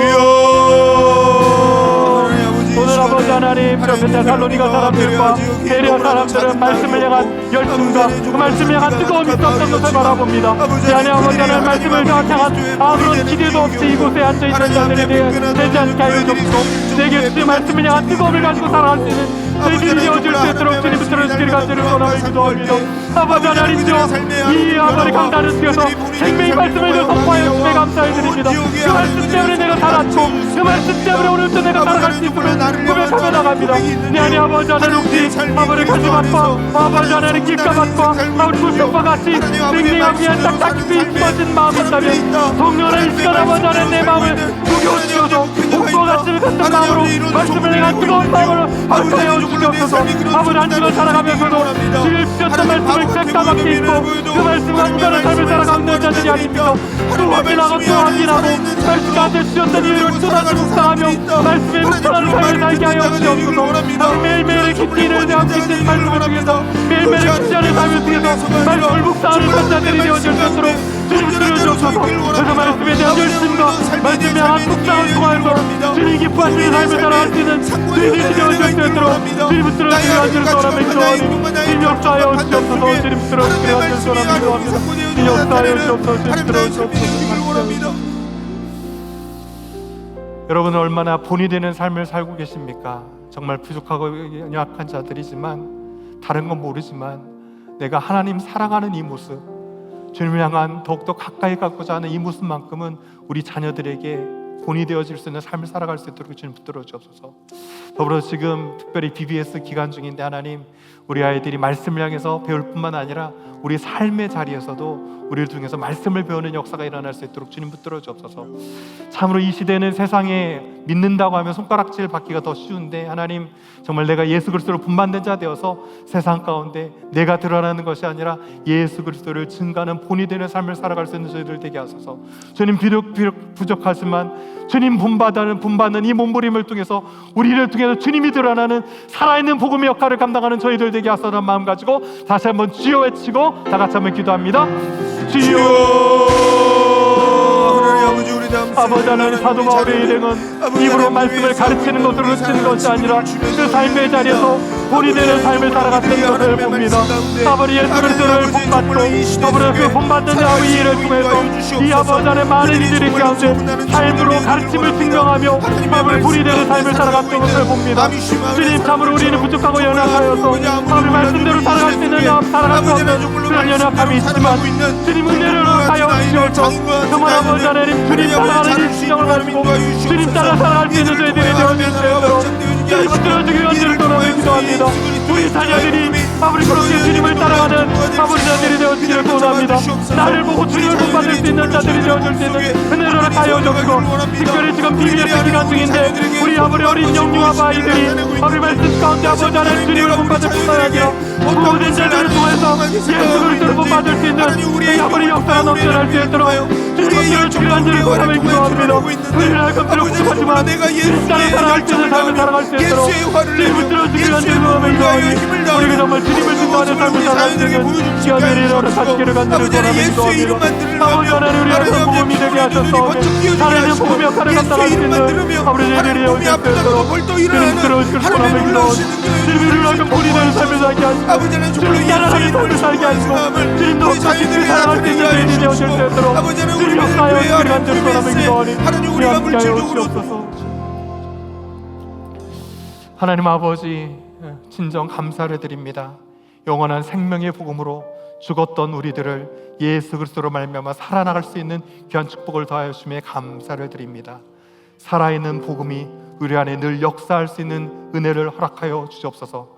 오늘 아버지 하나님, 저 데살로니가 사람들과 베레아 사람들은 말씀을 향한 열심과 그 말씀을 향한 뜨거움이 있었던 것을 바라봅니다. 내 안에 아버지 하나님 말씀을 향한 아무런 기대도 없이 이곳에 앉아있는 자들에 대해 되지 않게 하여 주옵소서. 내게 주의 말씀을 향한 뜨거움을 가지고 살아갈 수 있는 저희들이 되어줄 수 있도록 주님 붙들어주길 간절히 원하며 기도합니다. 아버지 하나님이여, 이 아버지 강단을 통해서 생명의 말씀을 선포하여 주에 감사해드립니다. 그 말씀 때문에 내가 살았고 그 말씀 때문에 오늘도 내가 살아갈 수 있음을 고백하며 나갑니다. 내 안에 아버지 하나님 혹시 아버지 가지맛과 아버지 하나님 길가맛과 아버지 불평과 같이 생명을 위한 딱딱 깊이 숨어진 마음이 있다면 성령의 이 시간 아버지 하나님 내 마음을 녹여주셔서 복과 같이 같은 마음으로 말씀을 향한 뜨거운 마음으로 확하여 주옵소서. 아버지 한 주간 살아가면서도 주를 주셨던 말씀을 새까맣게 잊고 그 말씀과 무관한 삶을 살아가는 자들이 아닙니까? 또 확인하고 또 확인하고 말씀 가운데 주셨던 이유를 또다시 묵상하며 말씀에 묵상하는 삶을 살게 하여 주옵소서. 매일매일의 깊이를 대한 깊은 말씀을 통해서 매일매일의 깊지않은 삶을 통해서 말씀을 묵상하는 자들이 되어질 수 있도록 주님 들어주옵소서. 그래서 말씀에 대한 열심과 말씀에 향한 묵상을 통하여서 주님 기뻐하시는 삶을 살아갈 수 있는 주님이 되어질 수 있도록 주님 들어주길 간절히 소원하며 기도하니 주님 역사하여 주옵소서. 주님 들어주길 간절히 소원하며 기도합니다. 주님 역사하여 주옵소서. 주님 들어주옵소서. 여러분은 얼마나 본이 되는 삶을 살고 계십니까? 정말 부족하고 연약한 자들이지만 다른 건 모르지만 내가 하나님 사랑하는 이 모습, 주님을 향한 더욱더 가까이 가고자 하는 이 모습만큼은 우리 자녀들에게 본이 되어질 수 있는 삶을 살아갈 수 있도록 주님 붙들어 주옵소서. 더불어 지금 특별히 BBS 기간 중인데 하나님, 우리 아이들이 말씀을 향해서 배울 뿐만 아니라 우리 삶의 자리에서도 우리를 통해서 말씀을 배우는 역사가 일어날 수 있도록 주님 붙들어 주옵소서. 참으로 이 시대는 세상에 믿는다고 하면 손가락질 받기가 더 쉬운데 하나님, 정말 내가 예수 그리스도로 분만된 자 되어서 세상 가운데 내가 드러나는 것이 아니라 예수 그리스도를 증거하는 본이 되는 삶을 살아갈 수 있는 저희들 되게 하소서. 주님, 비록 부족하지만 주님 분받는 이 몸부림을 통해서 우리를 통해서 주님이 드러나는 살아있는 복음의 역할을 감당하는 저희들 되게 하소서. 마음 가지고 다시 한번 주여 외치고 다 같이 한번 기도합니다. 주여. 아버지 하나님, 사도 바울의 일행은 입으로 말씀을 가르치는 것으로 그치는 것이 아니라 그 삶의 자리에서 본이 되는 삶을 살아갔던 것을 봅니다. 아버지 예수 그리스도를 본받고 더불어 그 본받는 자의 일을 통해서 이 아버지 하나님 많은 이들이 가운데 삶으로 가르침을 증명하며 아버지 본이 되는 삶을 살아갔던 것을 봅니다. 주님, 참으로 우리는 부족하고 연약하여서 아버지 말씀대로 살아갈 수 있는 살아갈 수 없는 그런 연약함이 있지만 주님 은혜를 하여 주셔서 정말 아버지 하나님 주님 따라가는 이 신령을 가지고 주님 따라 살아갈 수 있는 저희들이 되어질 수 있도록 주님 붙들어주기 간절히 돌아오며 기도합니다. 우리 자녀들이 아버지 그렇게 주님을 따라가는 아버지 자들이 되어지기를 원합니다. 나를 보고 주님을 본받을 수 있는 자들이 되어줄 수 있는 은혜를 하여 주옵소서. 특별히 지금 BBS 기간 중인데 우리 아버지 어린 영유아 아이들이 아버지 말씀 가운데 아버지 하나님 주님을 본받을 뿐만 아니라 모든 자들을 통해서 예수 그리스도를 본받을 수 있는 이 아버지 역사가 넘쳐날 수 있도록 주님을 주길 간절히 원하며 기도합니다. 우리는 알것들은 부족하지만 주님 따라 살아갈 수 있는 삶을 살아갈 수 있도록 주님을 들어주길 간절히 원하며 기도하니 우리가 정말 주님을 증거하는 삶을 살아갈 수 있는 시간들이 일어나시기를 간절히 원하며 기도합니다. 아버지 하나님, 우리 앞에 복음이 되게 하셔서 살아있는 복음의 역할을 감당할 수 있는 아버지 저희들이 되어질 수 있도록 주님 들어주길 원하며 기도하니 주님을 위하여 본이 되는 삶을 살게 하시고 주님 따라가는 삶을 살게 하시고 주님도 같이 살아갈 수 있는 저희들이 되어질 수 있도록 주님 역사하여 주길 간절히 원하며 기도하니 주님 함께하여 주옵소서. 하나님 아버지, 진정 감사를 드립니다. 영원한 생명의 복음으로 죽었던 우리들을 예수 그리스도로 말미암아 살아나갈 수 있는 귀한 축복을 더하여 주심에 감사를 드립니다. 살아있는 복음이 우리 안에 늘 역사할 수 있는 은혜를 허락하여 주옵소서.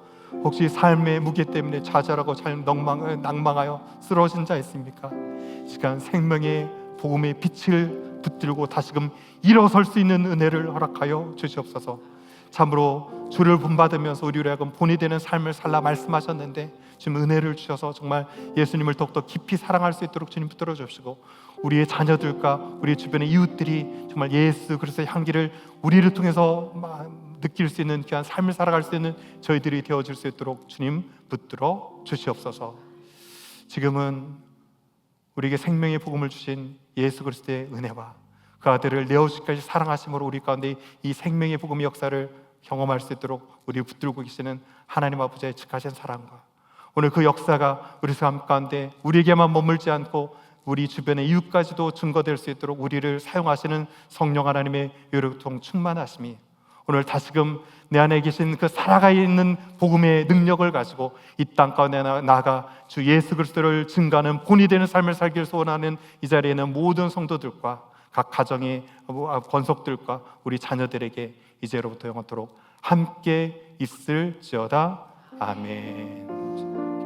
혹시 삶의 무게 때문에 좌절하고 낭망하여 쓰러진 자 있습니까? 이 시간 생명의 복음의 빛을 붙들고 다시금 일어설 수 있는 은혜를 허락하여 주시옵소서. 참으로 주를 본받으면서 우리로 하여금 본이 되는 삶을 살라 말씀하셨는데 지금 은혜를 주셔서 정말 예수님을 더욱더 깊이 사랑할 수 있도록 주님 붙들어 주시고, 우리의 자녀들과 우리 주변의 이웃들이 정말 예수 그리스도의 향기를 우리를 통해서 느낄 수 있는 귀한 삶을 살아갈 수 있는 저희들이 되어질 수 있도록 주님 붙들어 주시옵소서. 지금은 우리에게 생명의 복음을 주신 예수 그리스도의 은혜와 그 아들을 내어주기까지 사랑하심으로 우리 가운데 이 생명의 복음의 역사를 경험할 수 있도록 우리를 붙들고 계시는 하나님 아버지의 직하신 사랑과 오늘 그 역사가 우리 삶 가운데 우리에게만 머물지 않고 우리 주변의 이웃까지도 증거될 수 있도록 우리를 사용하시는 성령 하나님의 요통 충만하심이 오늘 다시금 내 안에 계신 그 살아가 있는 복음의 능력을 가지고 이 땅 가운데 나아가 주 예수 그리스도를 증거하는 본이 되는 삶을 살기를 소원하는 이 자리에 있는 모든 성도들과 각 가정의 권속들과 우리 자녀들에게 이제로부터 영원토록 함께 있을지어다. 아멘.